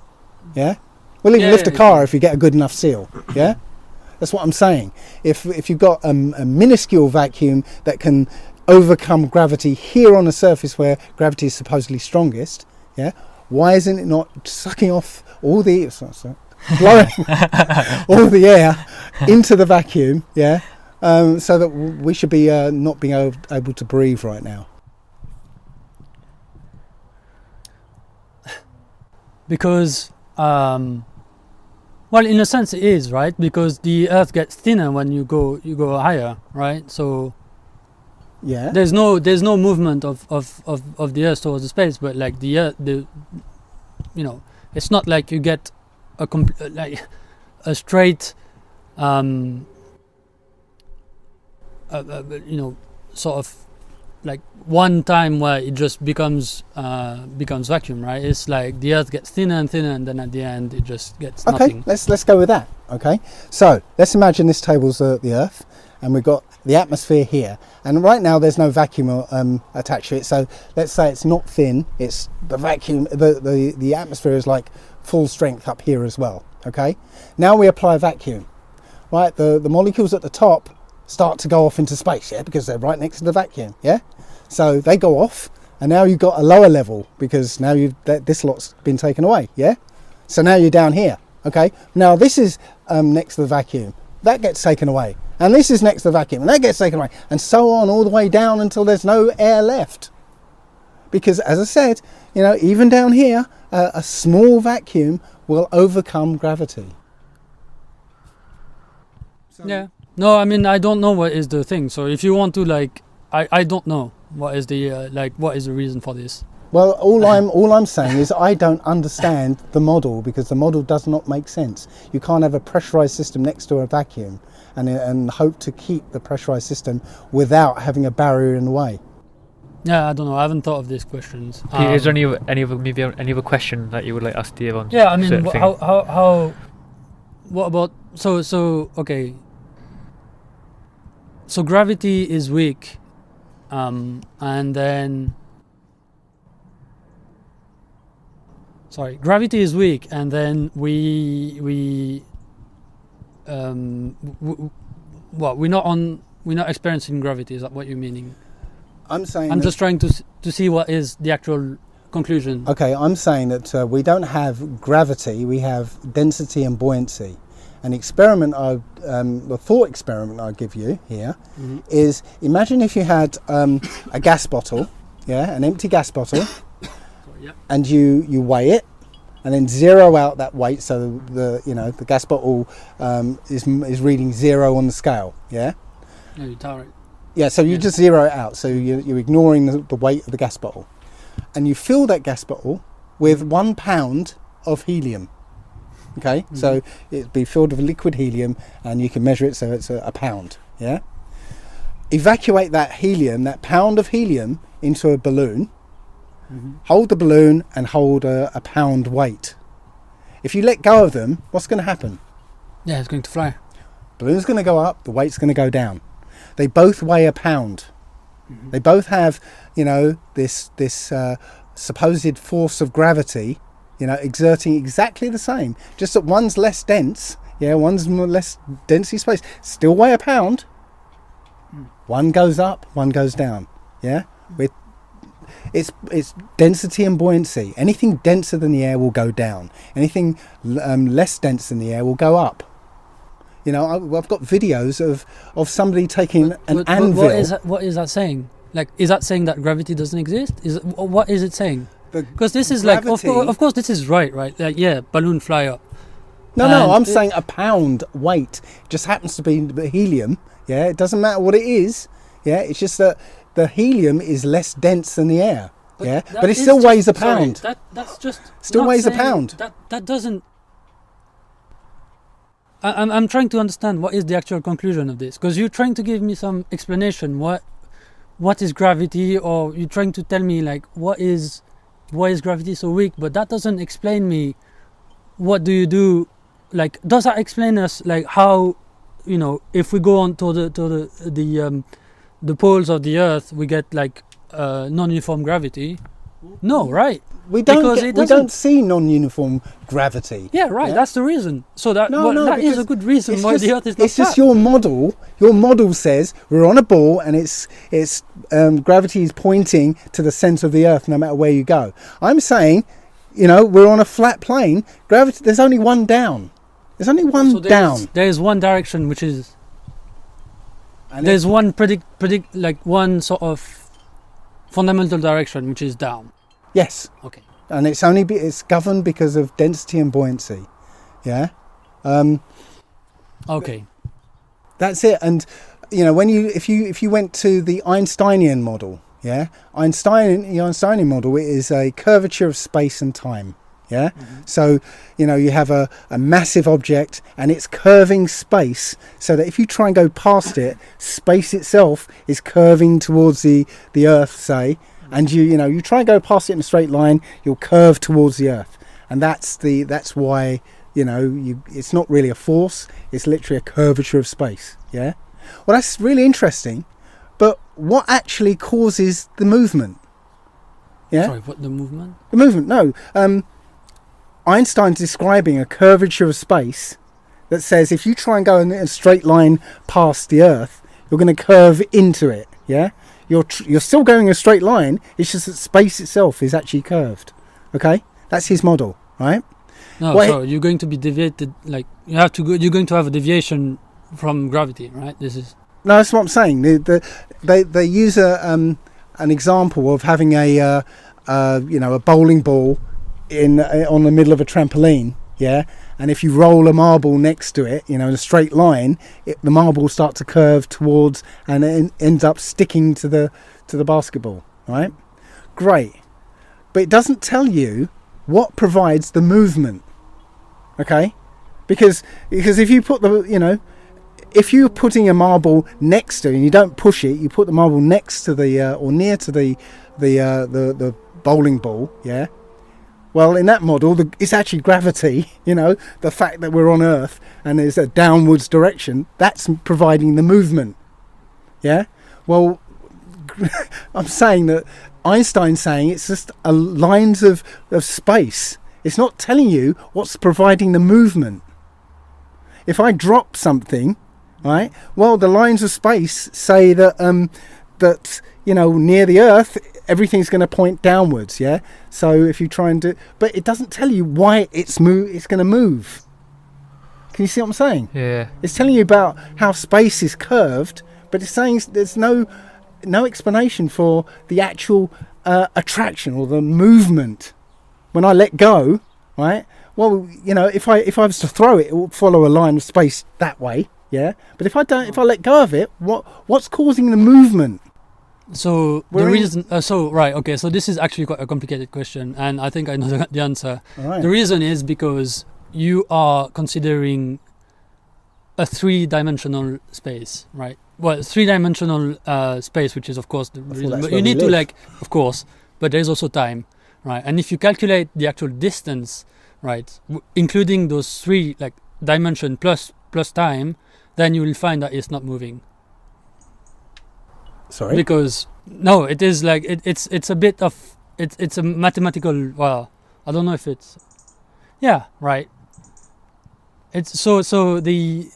Yeah, we'll even lift a car if you get a good enough seal. Yeah, that's what I'm saying. If you've got a minuscule vacuum that can overcome gravity here on the surface where gravity is supposedly strongest, yeah, why isn't it not sucking off all the blowing all the air into the vacuum? Yeah. So that we should be not being able to breathe right now. Because well, in a sense it is, right? Because the earth gets thinner when you go higher, right? So Yeah. there's no movement of the earth towards the space, but like the earth, it's not like you get a straight sort of like one time where it just becomes vacuum, right? It's like the earth gets thinner and thinner, and then at the end it just gets Okay. nothing. Let's go with that. Okay. So let's imagine this table's the Earth, and we've got the atmosphere here, and right now there's no vacuum attached to it. So let's say it's not thin. It's the vacuum. The atmosphere is like full strength up here as well. Okay. Now we apply vacuum. Right. The molecules at the top start to go off into space, yeah, because they're right next to the vacuum, yeah. So they go off, and now you've got a lower level because now this lot's been taken away, yeah. So now you're down here, okay. Now this is next to the vacuum, that gets taken away, and this is next to the vacuum, and that gets taken away, and so on all the way down until there's no air left. Because as I said, even down here, a small vacuum will overcome gravity. Yeah. No, I mean I don't know what is the thing. So if you want to I don't know what is the what is the reason for this. Well, all I'm saying is I don't understand the model because the model does not make sense. You can't have a pressurized system next to a vacuum and hope to keep the pressurized system without having a barrier in the way. Yeah, I don't know. I haven't thought of these questions. Peter, is there any other question that you would like ask Dave on? Yeah, I mean, certain thing? how? What about so okay? So gravity is weak, and then gravity is weak, and then we're not experiencing gravity. Is that what you're meaning? I'm saying I'm just trying to see what is the actual conclusion. Okay, I'm saying that we don't have gravity, we have density and buoyancy. An experiment, the thought experiment I'll give you here is imagine if you had a gas bottle, yeah, an empty gas bottle, and you weigh it, and then zero out that weight, so the gas bottle is reading 0 on the scale, yeah. No, you tower it. Yeah, so you just zero it out, so you're ignoring the weight of the gas bottle, and you fill that gas bottle with 1 pound of helium. Okay, so it'd be filled with liquid helium, and you can measure it so it's a pound. Yeah. Evacuate that helium, that pound of helium, into a balloon. Hold the balloon and hold a pound weight. If you let go of them, what's going to happen? Yeah, it's going to fly. Balloon's going to go up, the weight's going to go down. They both weigh a pound. They both have, this supposed force of gravity, exerting exactly the same. Just that one's less dense, one's less density space. Still weigh a pound. One goes up, one goes down. Yeah, it's density and buoyancy. Anything denser than the air will go down. Anything less dense than the air will go up. I've got videos of somebody taking an anvil. What is that saying? Like, is that saying that gravity doesn't exist? What is it saying? Because this is gravity, of course, this is right? Like, yeah, balloon fly up. No, I'm saying a pound weight just happens to be the helium. Yeah, it doesn't matter what it is. Yeah, it's just that the helium is less dense than the air. But it still weighs a pound. That's just still weighs a pound. That doesn't. I'm trying to understand what is the actual conclusion of this, because you're trying to give me some explanation. What is gravity, or you're trying to tell me like why is gravity so weak? But that doesn't explain me. What do you do? Like, does that explain us like how? If we go on to the poles of the Earth, we get like non-uniform gravity. No, right? We don't see non-uniform gravity. Yeah, right. That's the reason. So that is a good reason why the Earth is not It's just your model. Your model says we're on a ball, and it's gravity is pointing to the centre of the Earth, no matter where you go. I'm saying, we're on a flat plane. Gravity. There's only one down. There's only one down. There's one direction, which is. There's one one sort of fundamental direction, which is down. Yes. Okay. And it's governed because of density and buoyancy. Yeah. Okay. That's it. And if you went to the Einsteinian model, the Einsteinian model is a curvature of space and time. Yeah. So you have a massive object, and it's curving space, so that if you try and go past it, space itself is curving towards the Earth, say, and you try and go past it in a straight line, you'll curve towards the Earth, and that's why it's not really a force, it's literally a curvature of space. Yeah. Well, that's really interesting, but what actually causes the movement? Yeah. Sorry, what the movement? The movement. No. Einstein's describing a curvature of space that says if you try and go in a straight line past the Earth, you're going to curve into it. Yeah, you're still going a straight line. It's just that space itself is actually curved. Okay, that's his model, right? No, so you're going to be deviated. Like you're going to have a deviation from gravity, right? No, that's what I'm saying. They use an example of having a bowling ball on the middle of a trampoline, and if you roll a marble next to it, in a straight line, the marble will start to curve towards, and it ends up sticking to the basketball, right? Great, but it doesn't tell you what provides the movement, okay? Because if you put if you're putting a marble next to, and you don't push it, you put the marble next to or near to the bowling ball, yeah. Well, in that model, it's actually gravity, the fact that we're on Earth and there's a downwards direction, that's providing the movement. Yeah? Well, I'm saying that Einstein's saying it's just lines of space. It's not telling you what's providing the movement. If I drop something, right, well, the lines of space say that, near the Earth, everything's going to point downwards, yeah? So if you try and do... But it doesn't tell you why it's going to move. Can you see what I'm saying? Yeah. It's telling you about how space is curved, but it's saying there's no explanation for the actual attraction or the movement. When I let go, right? Well, if I was to throw it, it will follow a line of space that way, yeah? But if I let go of it, what's causing the movement? So the reason, so this is actually quite a complicated question, and I think I know the answer. Right. The reason is because you are considering a three-dimensional space, right? Well, three-dimensional space, which is of course the reason. that's But where you we need to live. of course, but there is also time, right? And if you calculate the actual distance, right, including those three dimension plus time, then you will find that it's not moving. Sorry? Because no, it is it's a bit of it's a mathematical. Well, I don't know if it's right. It's so the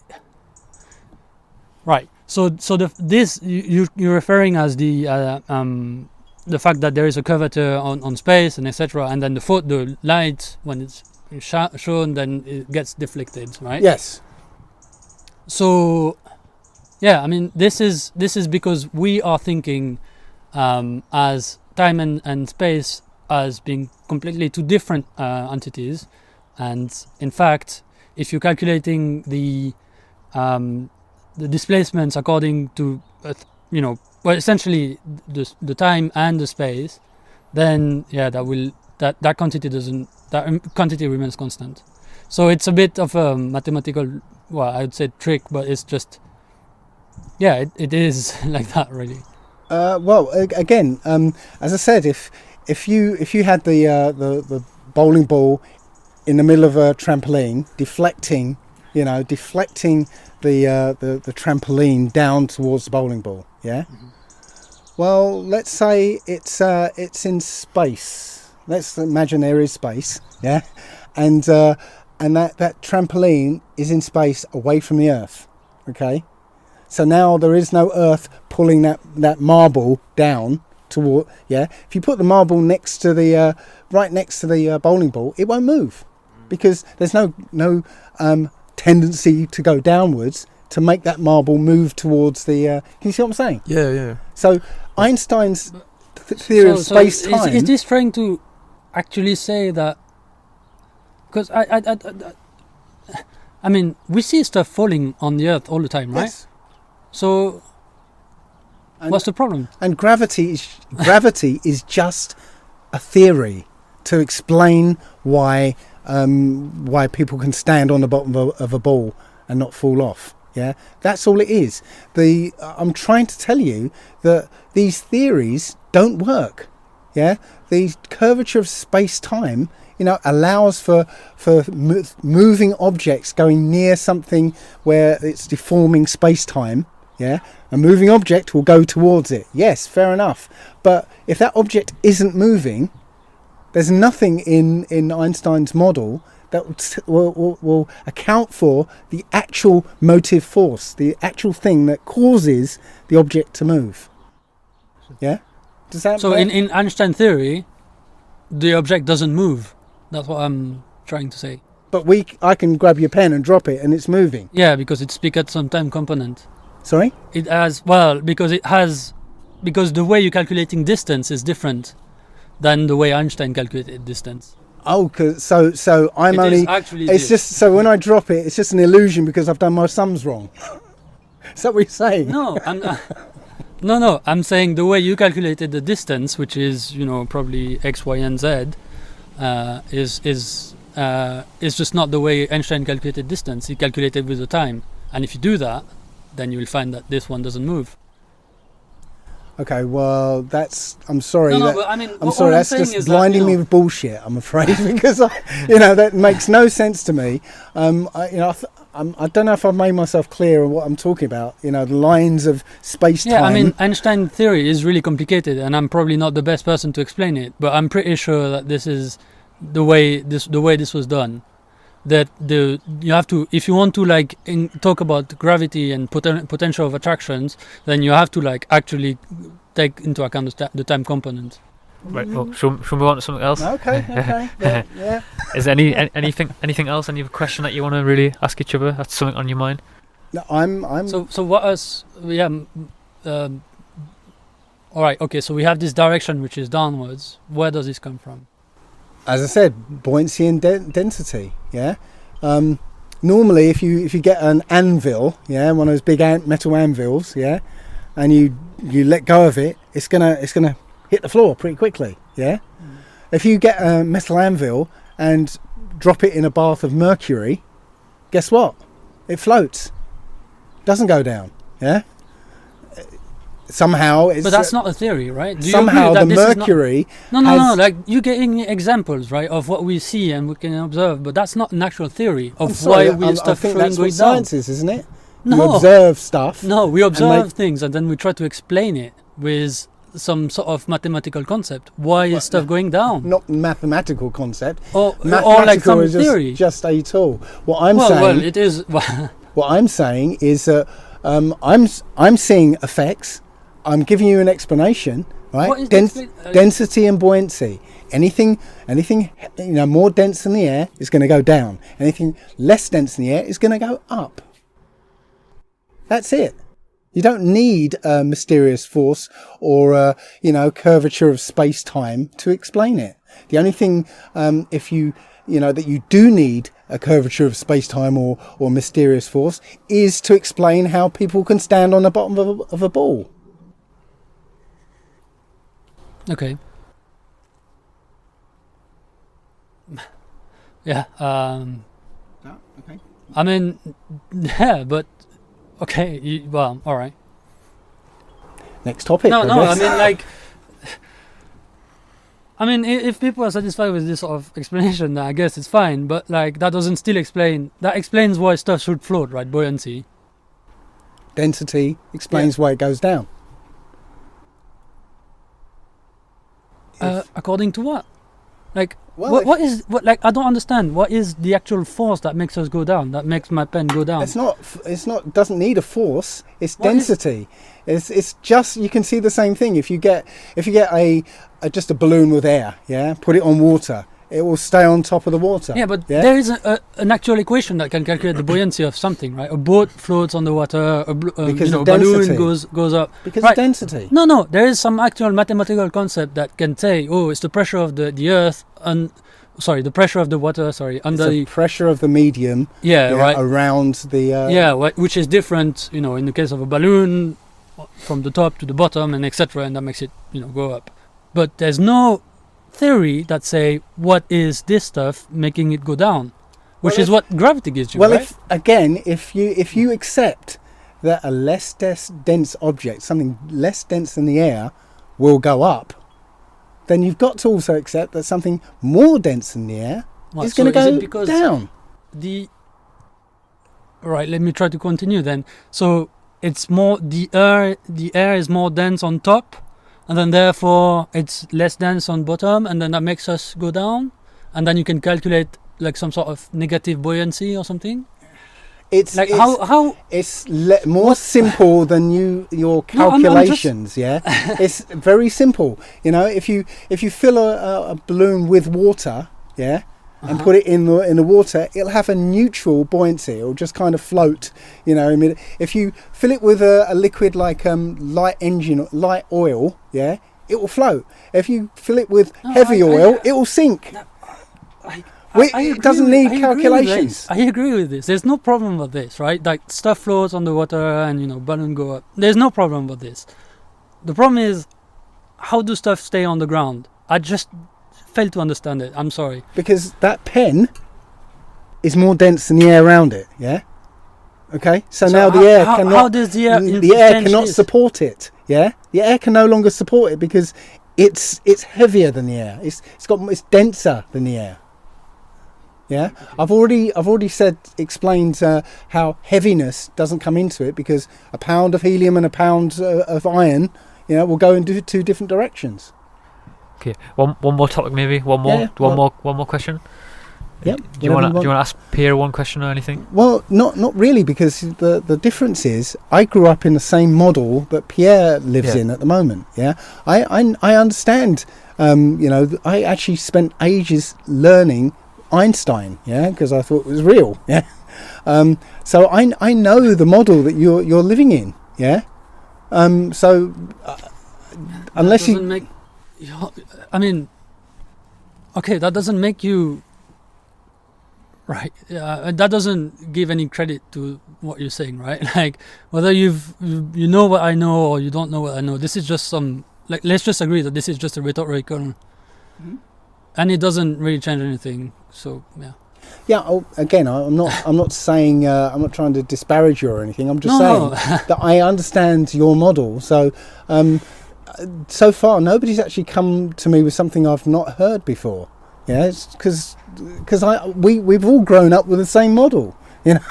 right. So this you're referring as the fact that there is a curvature on space and etc. And then the light when it's shown, then it gets deflected, right? Yes. So yeah, I mean this is because we are thinking as time and space as being completely two different entities, and in fact, if you're calculating the displacements according to essentially the time and the space, then that quantity remains constant. So it's a bit of a mathematical, well, I would say trick, but it's just it is like that really. Again, as I said, if you had the bowling ball in the middle of a trampoline, deflecting the trampoline down towards the bowling ball, yeah. Mm-hmm. Well, let's say it's in space. Let's imagine there is space, yeah, and that trampoline is in space away from the Earth, okay. So now there is no Earth pulling that marble down toward, yeah. If you put the marble right next to the bowling ball, it won't move because there's no tendency to go downwards to make that marble move towards the. Can you see what I'm saying? Yeah. So Einstein's theory of space-time. Is this trying to actually say that? Because I mean, we see stuff falling on the Earth all the time, right? Yes. So, what's the problem? And gravity is just a theory to explain why people can stand on the bottom of a ball and not fall off. Yeah, that's all it is. I'm trying to tell you that these theories don't work. Yeah, the curvature of space-time, allows for moving objects going near something where it's deforming space-time. Yeah, a moving object will go towards it. Yes, fair enough. But if that object isn't moving, there's nothing in Einstein's model that will account for the actual motive force, the actual thing that causes the object to move. Yeah? Does that So in Einstein theory, the object doesn't move. That's what I'm trying to say. But I can grab your pen and drop it and it's moving. Yeah, because it's because some time component. Sorry? Because the way you're calculating distance is different than the way Einstein calculated distance. Oh, so I'm It only. is actually It's this. just so when I drop it, it's just an illusion because I've done my sums wrong. Is that what you're saying? No, no. I'm saying the way you calculated the distance, which is probably X, Y, and Z, is just not the way Einstein calculated distance. He calculated with the time, and if you do that, then you will find that this one doesn't move. Okay, well, I'm sorry. But I mean, I'm sorry. That's just blinding me with bullshit. I'm afraid because that makes no sense to me. I don't know if I've made myself clear on what I'm talking about. The lines of space-time. Yeah, I mean, Einstein theory is really complicated, and I'm probably not the best person to explain it. But I'm pretty sure that this is the way this was done. That you have to, if you want to talk about gravity and potential of attractions, then you have to actually take into account the time component. Right. Well, should we move on to something else? Okay. Yeah. Is there anything else? Any question that you want to really ask each other? That's something on your mind? No, I'm. So what else? Yeah. All right. Okay. So we have this direction which is downwards. Where does this come from? As I said, buoyancy and density. Yeah. Normally, if you get an anvil, yeah, one of those big metal anvils, yeah, and you let go of it, it's gonna hit the floor pretty quickly. Yeah. If you get a metal anvil and drop it in a bath of mercury, guess what? It floats. Doesn't go down. Yeah. Somehow it's. But that's not a theory, right? Do you somehow agree the that this is mercury. not, no. Like you're getting examples, right, of what we see and we can observe, but that's not an actual theory I'm of sorry, why we I stuff think flowing that's going what down. science is, isn't it? No. You observe stuff. No, we observe make- things and then we try to explain it with some sort of mathematical concept. Why is stuff going down? Not mathematical concept. Or like Mathematical some is theory. just a tool. What I'm well, saying. it is. What I'm saying is that I'm seeing effects. I'm giving you an explanation, right? What is Density and buoyancy. Anything more dense than the air is going to go down. Anything less dense than the air is going to go up. That's it. You don't need a mysterious force or a curvature of space-time to explain it. The only thing, if you that you do need a curvature of space-time or mysterious force, is to explain how people can stand on the bottom of a ball. Okay. Yeah. Okay. I mean, yeah, but okay. Well, all right. Next topic. No. I guess. mean, like. I mean, if people are satisfied with this sort of explanation, then I guess it's fine. But like, that doesn't still explain. That explains why stuff should float, right? Buoyancy. Density explains why it goes down. According to what? Like, Well, what is like? I don't understand. What is the actual force that makes us go down? That makes my pen go down? It's not. Doesn't need a force. It's What is- density. It's just, you can see the same thing. If you get just a balloon with air, yeah, put it on water, it will stay on top of the water. Yeah, but there is an actual equation that can calculate the buoyancy of something, right? A boat floats on the water. Because of balloon density. goes up. Because Right. of density. No. There is some actual mathematical concept that can say, oh, it's the pressure of the earth and the pressure of the water. Under It's the pressure of the medium. right. Around the. Which is different, in the case of a balloon, from the top to the bottom and etc. And that makes it, go up. But there's no theory that say what is this stuff making it go down, which Well, is what gravity gives you. Well, right? if you accept that a less dense object, something less dense than the air, will go up, then you've got to also accept that something more dense than the air is going to go down. Right, let me try to continue then. So it's more the air is more dense on top, and then therefore it's less dense on bottom, and then that makes us go down, and then you can calculate like some sort of negative buoyancy or something. It's Like it's, how it's more simple than your calculations. Yeah, it's very simple. If you fill a balloon with water, yeah, and put it in the water, it'll have a neutral buoyancy. It'll just kind of float. I mean, if you fill it with a liquid like light oil, yeah, it will float. If you fill it with heavy oil, it will sink. It doesn't need calculations. I agree with this. There's no problem with this, right? Like stuff floats on the water and balloon go up. There's no problem with this. The problem is, how do stuff stay on the ground? I just fail to understand it. I'm sorry. Because that pen is more dense than the air around it. Yeah. Okay. So now the air cannot. How does the air? The air cannot support it. Yeah. The air can no longer support it because it's heavier than the air. It's denser than the air. Yeah, I've already explained how heaviness doesn't come into it because a pound of helium and a pound of iron, will go in two different directions. Okay, one more topic maybe. One more question. Yep. Do you want to ask Pierre one question or anything? Well, not really, because the difference is I grew up in the same model that Pierre lives in at the moment. Yeah, I understand. I actually spent ages learning Einstein, because I thought it was real, so I know the model that you're living in, so unless that doesn't that doesn't make you right. That doesn't give any credit to what you're saying, right? Like whether you know what I know or you don't know what I know. This is just let's just agree that this is just a rhetorical and it doesn't really change anything. So yeah. Yeah. Again, I'm not saying I'm not trying to disparage you or anything. I'm just saying that I understand your model. So so far nobody's actually come to me with something I've not heard before. Yeah, it's because we've all grown up with the same model. You know,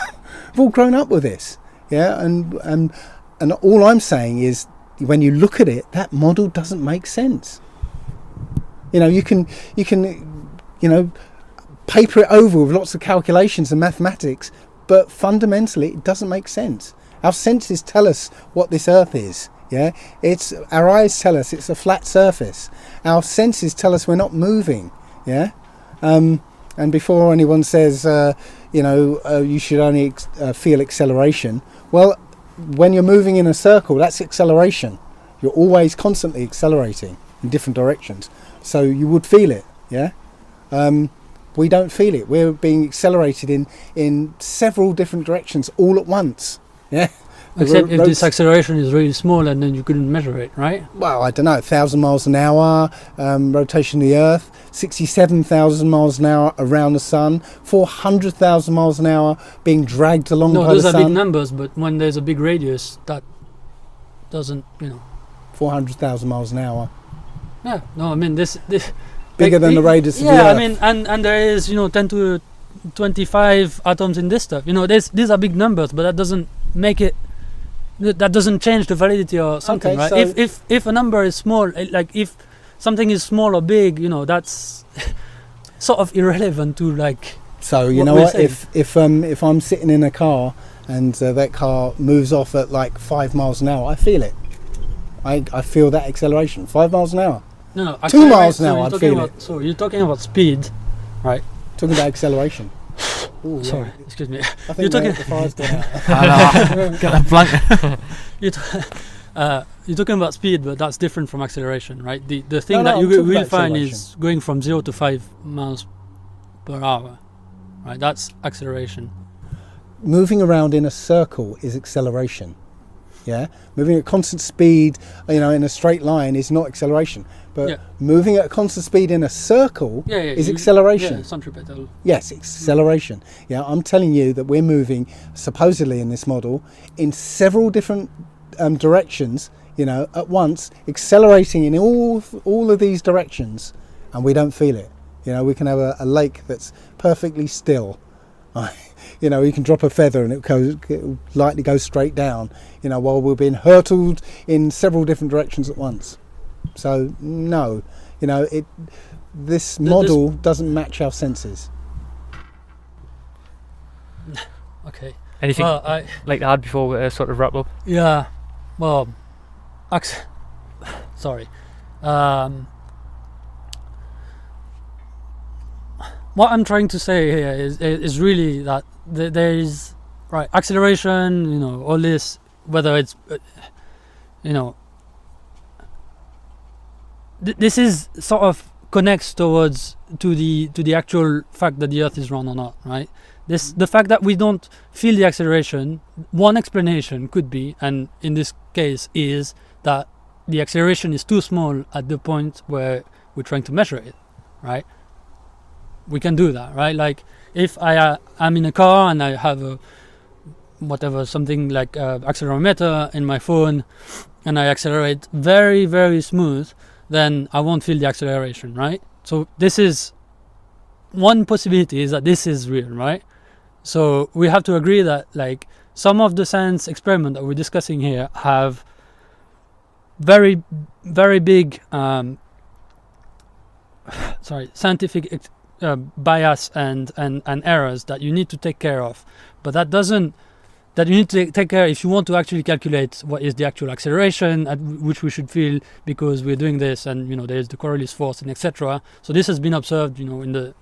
we've all grown up with this. Yeah, and all I'm saying is, when you look at it, that model doesn't make sense. You know, you can paper it over with lots of calculations and mathematics, but fundamentally it doesn't make sense. Our senses tell us what this Earth is. Yeah, our eyes tell us it's a flat surface. Our senses tell us we're not moving. Yeah, and before anyone says, you should only feel acceleration. Well, when you're moving in a circle, that's acceleration. You're always constantly accelerating in different directions, so you would feel it. Yeah, we don't feel it. We're being accelerated in several different directions all at once. Yeah. Except if this acceleration is really small and then you couldn't measure it, right? Well, I don't know, 1,000 miles an hour, rotation of the Earth, 67,000 miles an hour around the Sun, 400,000 miles an hour being dragged along by the Sun. No, those are big numbers, but when there's a big radius, that doesn't, 400,000 miles an hour. Yeah, no, I mean, this bigger than the radius of the Earth. Yeah, I mean, and there is, 10 to 25 atoms in this stuff. These are big numbers, but that doesn't make it... That doesn't change the validity or something, right? So if a number is small, like if something is small or big, that's sort of irrelevant to like. So you know what? If I'm sitting in a car and that car moves off at like 5 miles an hour, I feel it. I feel that acceleration. 5 miles an hour. No, 2 miles an hour. I feel it. So you're talking about speed, right? Talking about acceleration. Ooh, sorry, excuse me. I think the fire's gone out. Got a blank. You're talking about speed, but that's different from acceleration, right? The thing that you will find is going from 0 to 5 miles per hour, right? That's acceleration. Moving around in a circle is acceleration. Yeah, moving at constant speed, in a straight line is not acceleration. But moving at a constant speed in a circle is acceleration. Yeah, centripetal. Yes, acceleration. Yeah, I'm telling you that we're moving, supposedly in this model, in several different directions, at once, accelerating in all of these directions, and we don't feel it. We can have a lake that's perfectly still. You can drop a feather and it'll lightly go straight down, while we're being hurtled in several different directions at once. So no, this model doesn't match our senses. Okay. Anything like to add before we sort of wrap up? Yeah. Well, sorry. What I'm trying to say here is really that there is acceleration. All this, whether it's this is sort of connects towards to the actual fact that the Earth is round or not, right? The fact that we don't feel the acceleration, one explanation could be, and in this case is that the acceleration is too small at the point where we're trying to measure it, right? We can do that, right? Like if I'm in a car and I have something like accelerometer in my phone, and I accelerate very, very smooth, then I won't feel the acceleration, right? So this is one possibility, is that this is real, right? So we have to agree that like some of the science experiment that we're discussing here have very, very big scientific bias and errors that you need to take care of. But that you need to take care if you want to actually calculate what is the actual acceleration at which we should feel, because we're doing this, and there's the Coriolis force and etc. So this has been observed in the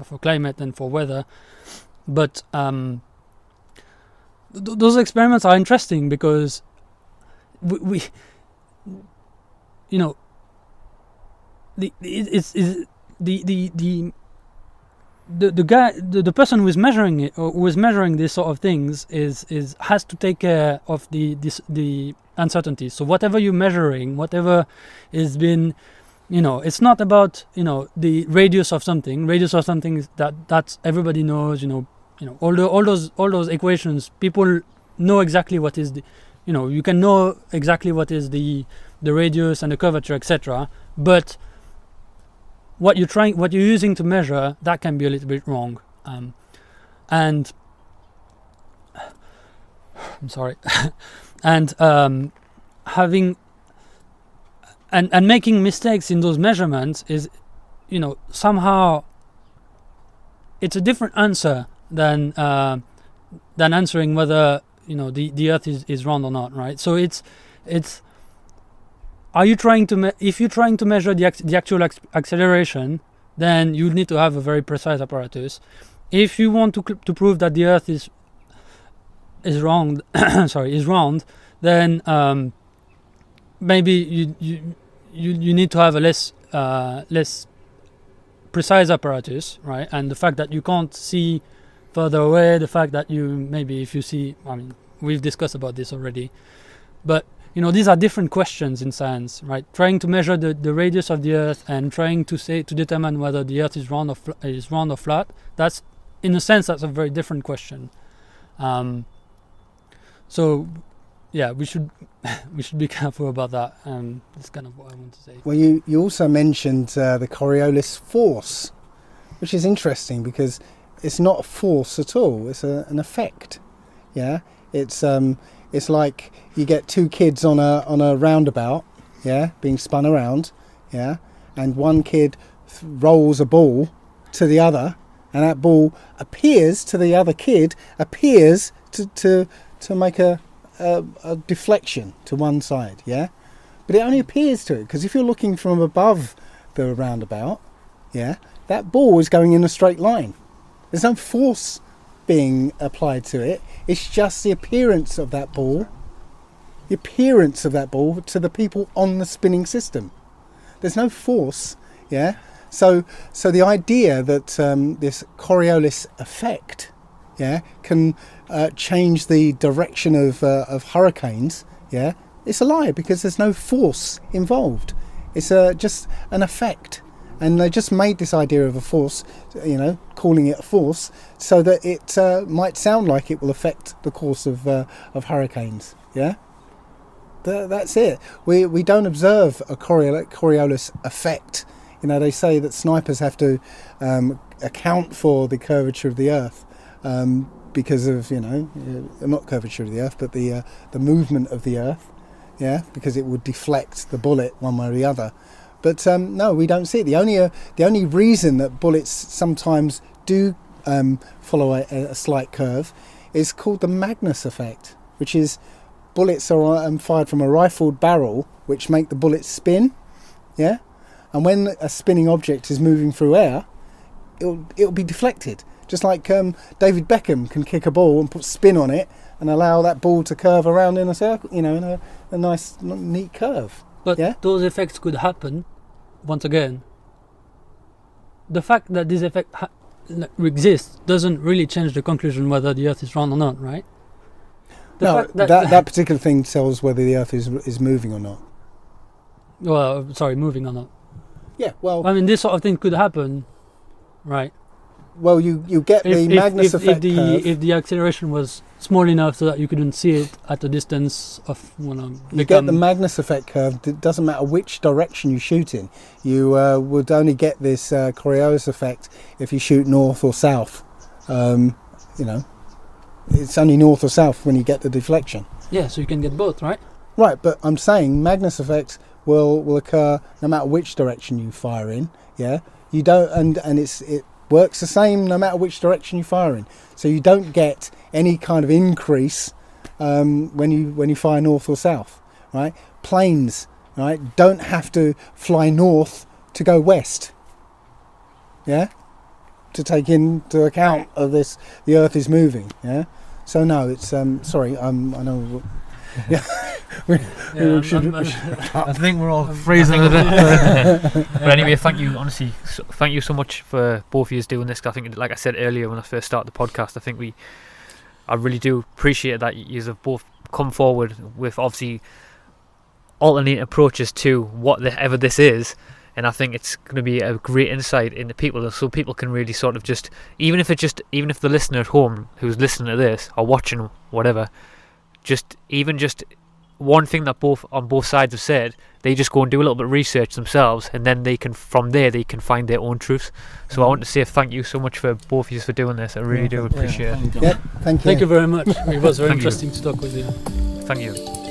for climate and for weather. But those experiments are interesting because we the person who is measuring it, or who is measuring these sort of things, has to take care of the uncertainties. So whatever you're measuring, whatever is been it's not about the radius of something. Radius of something is that's everybody knows. All those equations. People know exactly what is the. You can know exactly what is the radius and the curvature, etc. But what you're using to measure, that can be a little bit wrong. And I'm sorry, and having and making mistakes in those measurements is, somehow it's a different answer than answering whether the Earth is round or not, right? So it's are you trying to if you're trying to measure the actual acceleration, then you need to have a very precise apparatus. If you want to prove that the Earth is round, is round, then maybe you need to have a less precise apparatus, right? And the fact that you can't see further away, the fact that if you see, we've discussed about this already, but these are different questions in science, right? Trying to measure the radius of the Earth and trying to determine whether the Earth is round or flat. That's, in a sense, that's a very different question. So, yeah, we should be careful about that. That's kind of what I want to say. Well, you also mentioned the Coriolis force, which is interesting because it's not a force at all. It's an effect. Yeah, it's like you get two kids on a roundabout, yeah, being spun around, yeah, and one kid rolls a ball to the other, and that ball appears to the other kid to make a deflection to one side, yeah, but it only appears to it because if you're looking from above the roundabout, yeah, that ball is going in a straight line. There's no force being applied to it. It's just the appearance of that ball to the people on the spinning system. There's no force, yeah. So the idea that this Coriolis effect, yeah, can change the direction of hurricanes, yeah, it's a lie because there's no force involved. It's just an effect. And they just made this idea of a force, calling it a force, so that it might sound like it will affect the course of hurricanes. Yeah, that's it. We don't observe a Coriolis effect. They say that snipers have to account for the curvature of the Earth because of not curvature of the Earth, but the movement of the Earth. Yeah, because it would deflect the bullet one way or the other. But no, we don't see it. The only reason that bullets sometimes do follow a slight curve is called the Magnus effect, which is bullets are fired from a rifled barrel, which make the bullets spin. Yeah, and when a spinning object is moving through air, it'll be deflected. Just like David Beckham can kick a ball and put spin on it and allow that ball to curve around in a circle, in a nice, neat curve. But yeah? Those effects could happen. Once again, the fact that this effect exists doesn't really change the conclusion whether the Earth is round or not, right? That particular thing tells whether the Earth is moving or not. Well, sorry, moving or not. Yeah, well... this sort of thing could happen, right? Well, you get the Magnus effect curve. If the acceleration was small enough so that you couldn't see it at a distance of... You get the Magnus effect curve. It doesn't matter which direction you shoot in. You would only get this Coriolis effect if you shoot north or south. It's only north or south when you get the deflection. Yeah, so you can get both, right? Right, but I'm saying Magnus effect will occur no matter which direction you fire in. Yeah, you don't, and it works the same no matter which direction you fire in. So you don't get any kind of increase when you fire north or south, right? Planes, right, don't have to fly north to go west. Yeah, to take into account of this, the Earth is moving. Yeah, so no, it's sorry, I know. Yeah, we should. I think we're all freezing to death. But anyway, thank you so much for both of you doing this. 'Cause I think, like I said earlier when I first started the podcast, I really do appreciate that you have both come forward with obviously alternate approaches to whatever this is, and I think it's going to be a great insight into people, so people can really sort of just even if the listener at home who's listening to this or watching whatever, just one thing that both sides have said, they just go and do a little bit of research themselves, and then from there they can find their own truths. So I want to say thank you so much for both of you for doing this. I really do appreciate it. Yeah, thank you. Thank you very much. It was very interesting to talk with you. Thank you.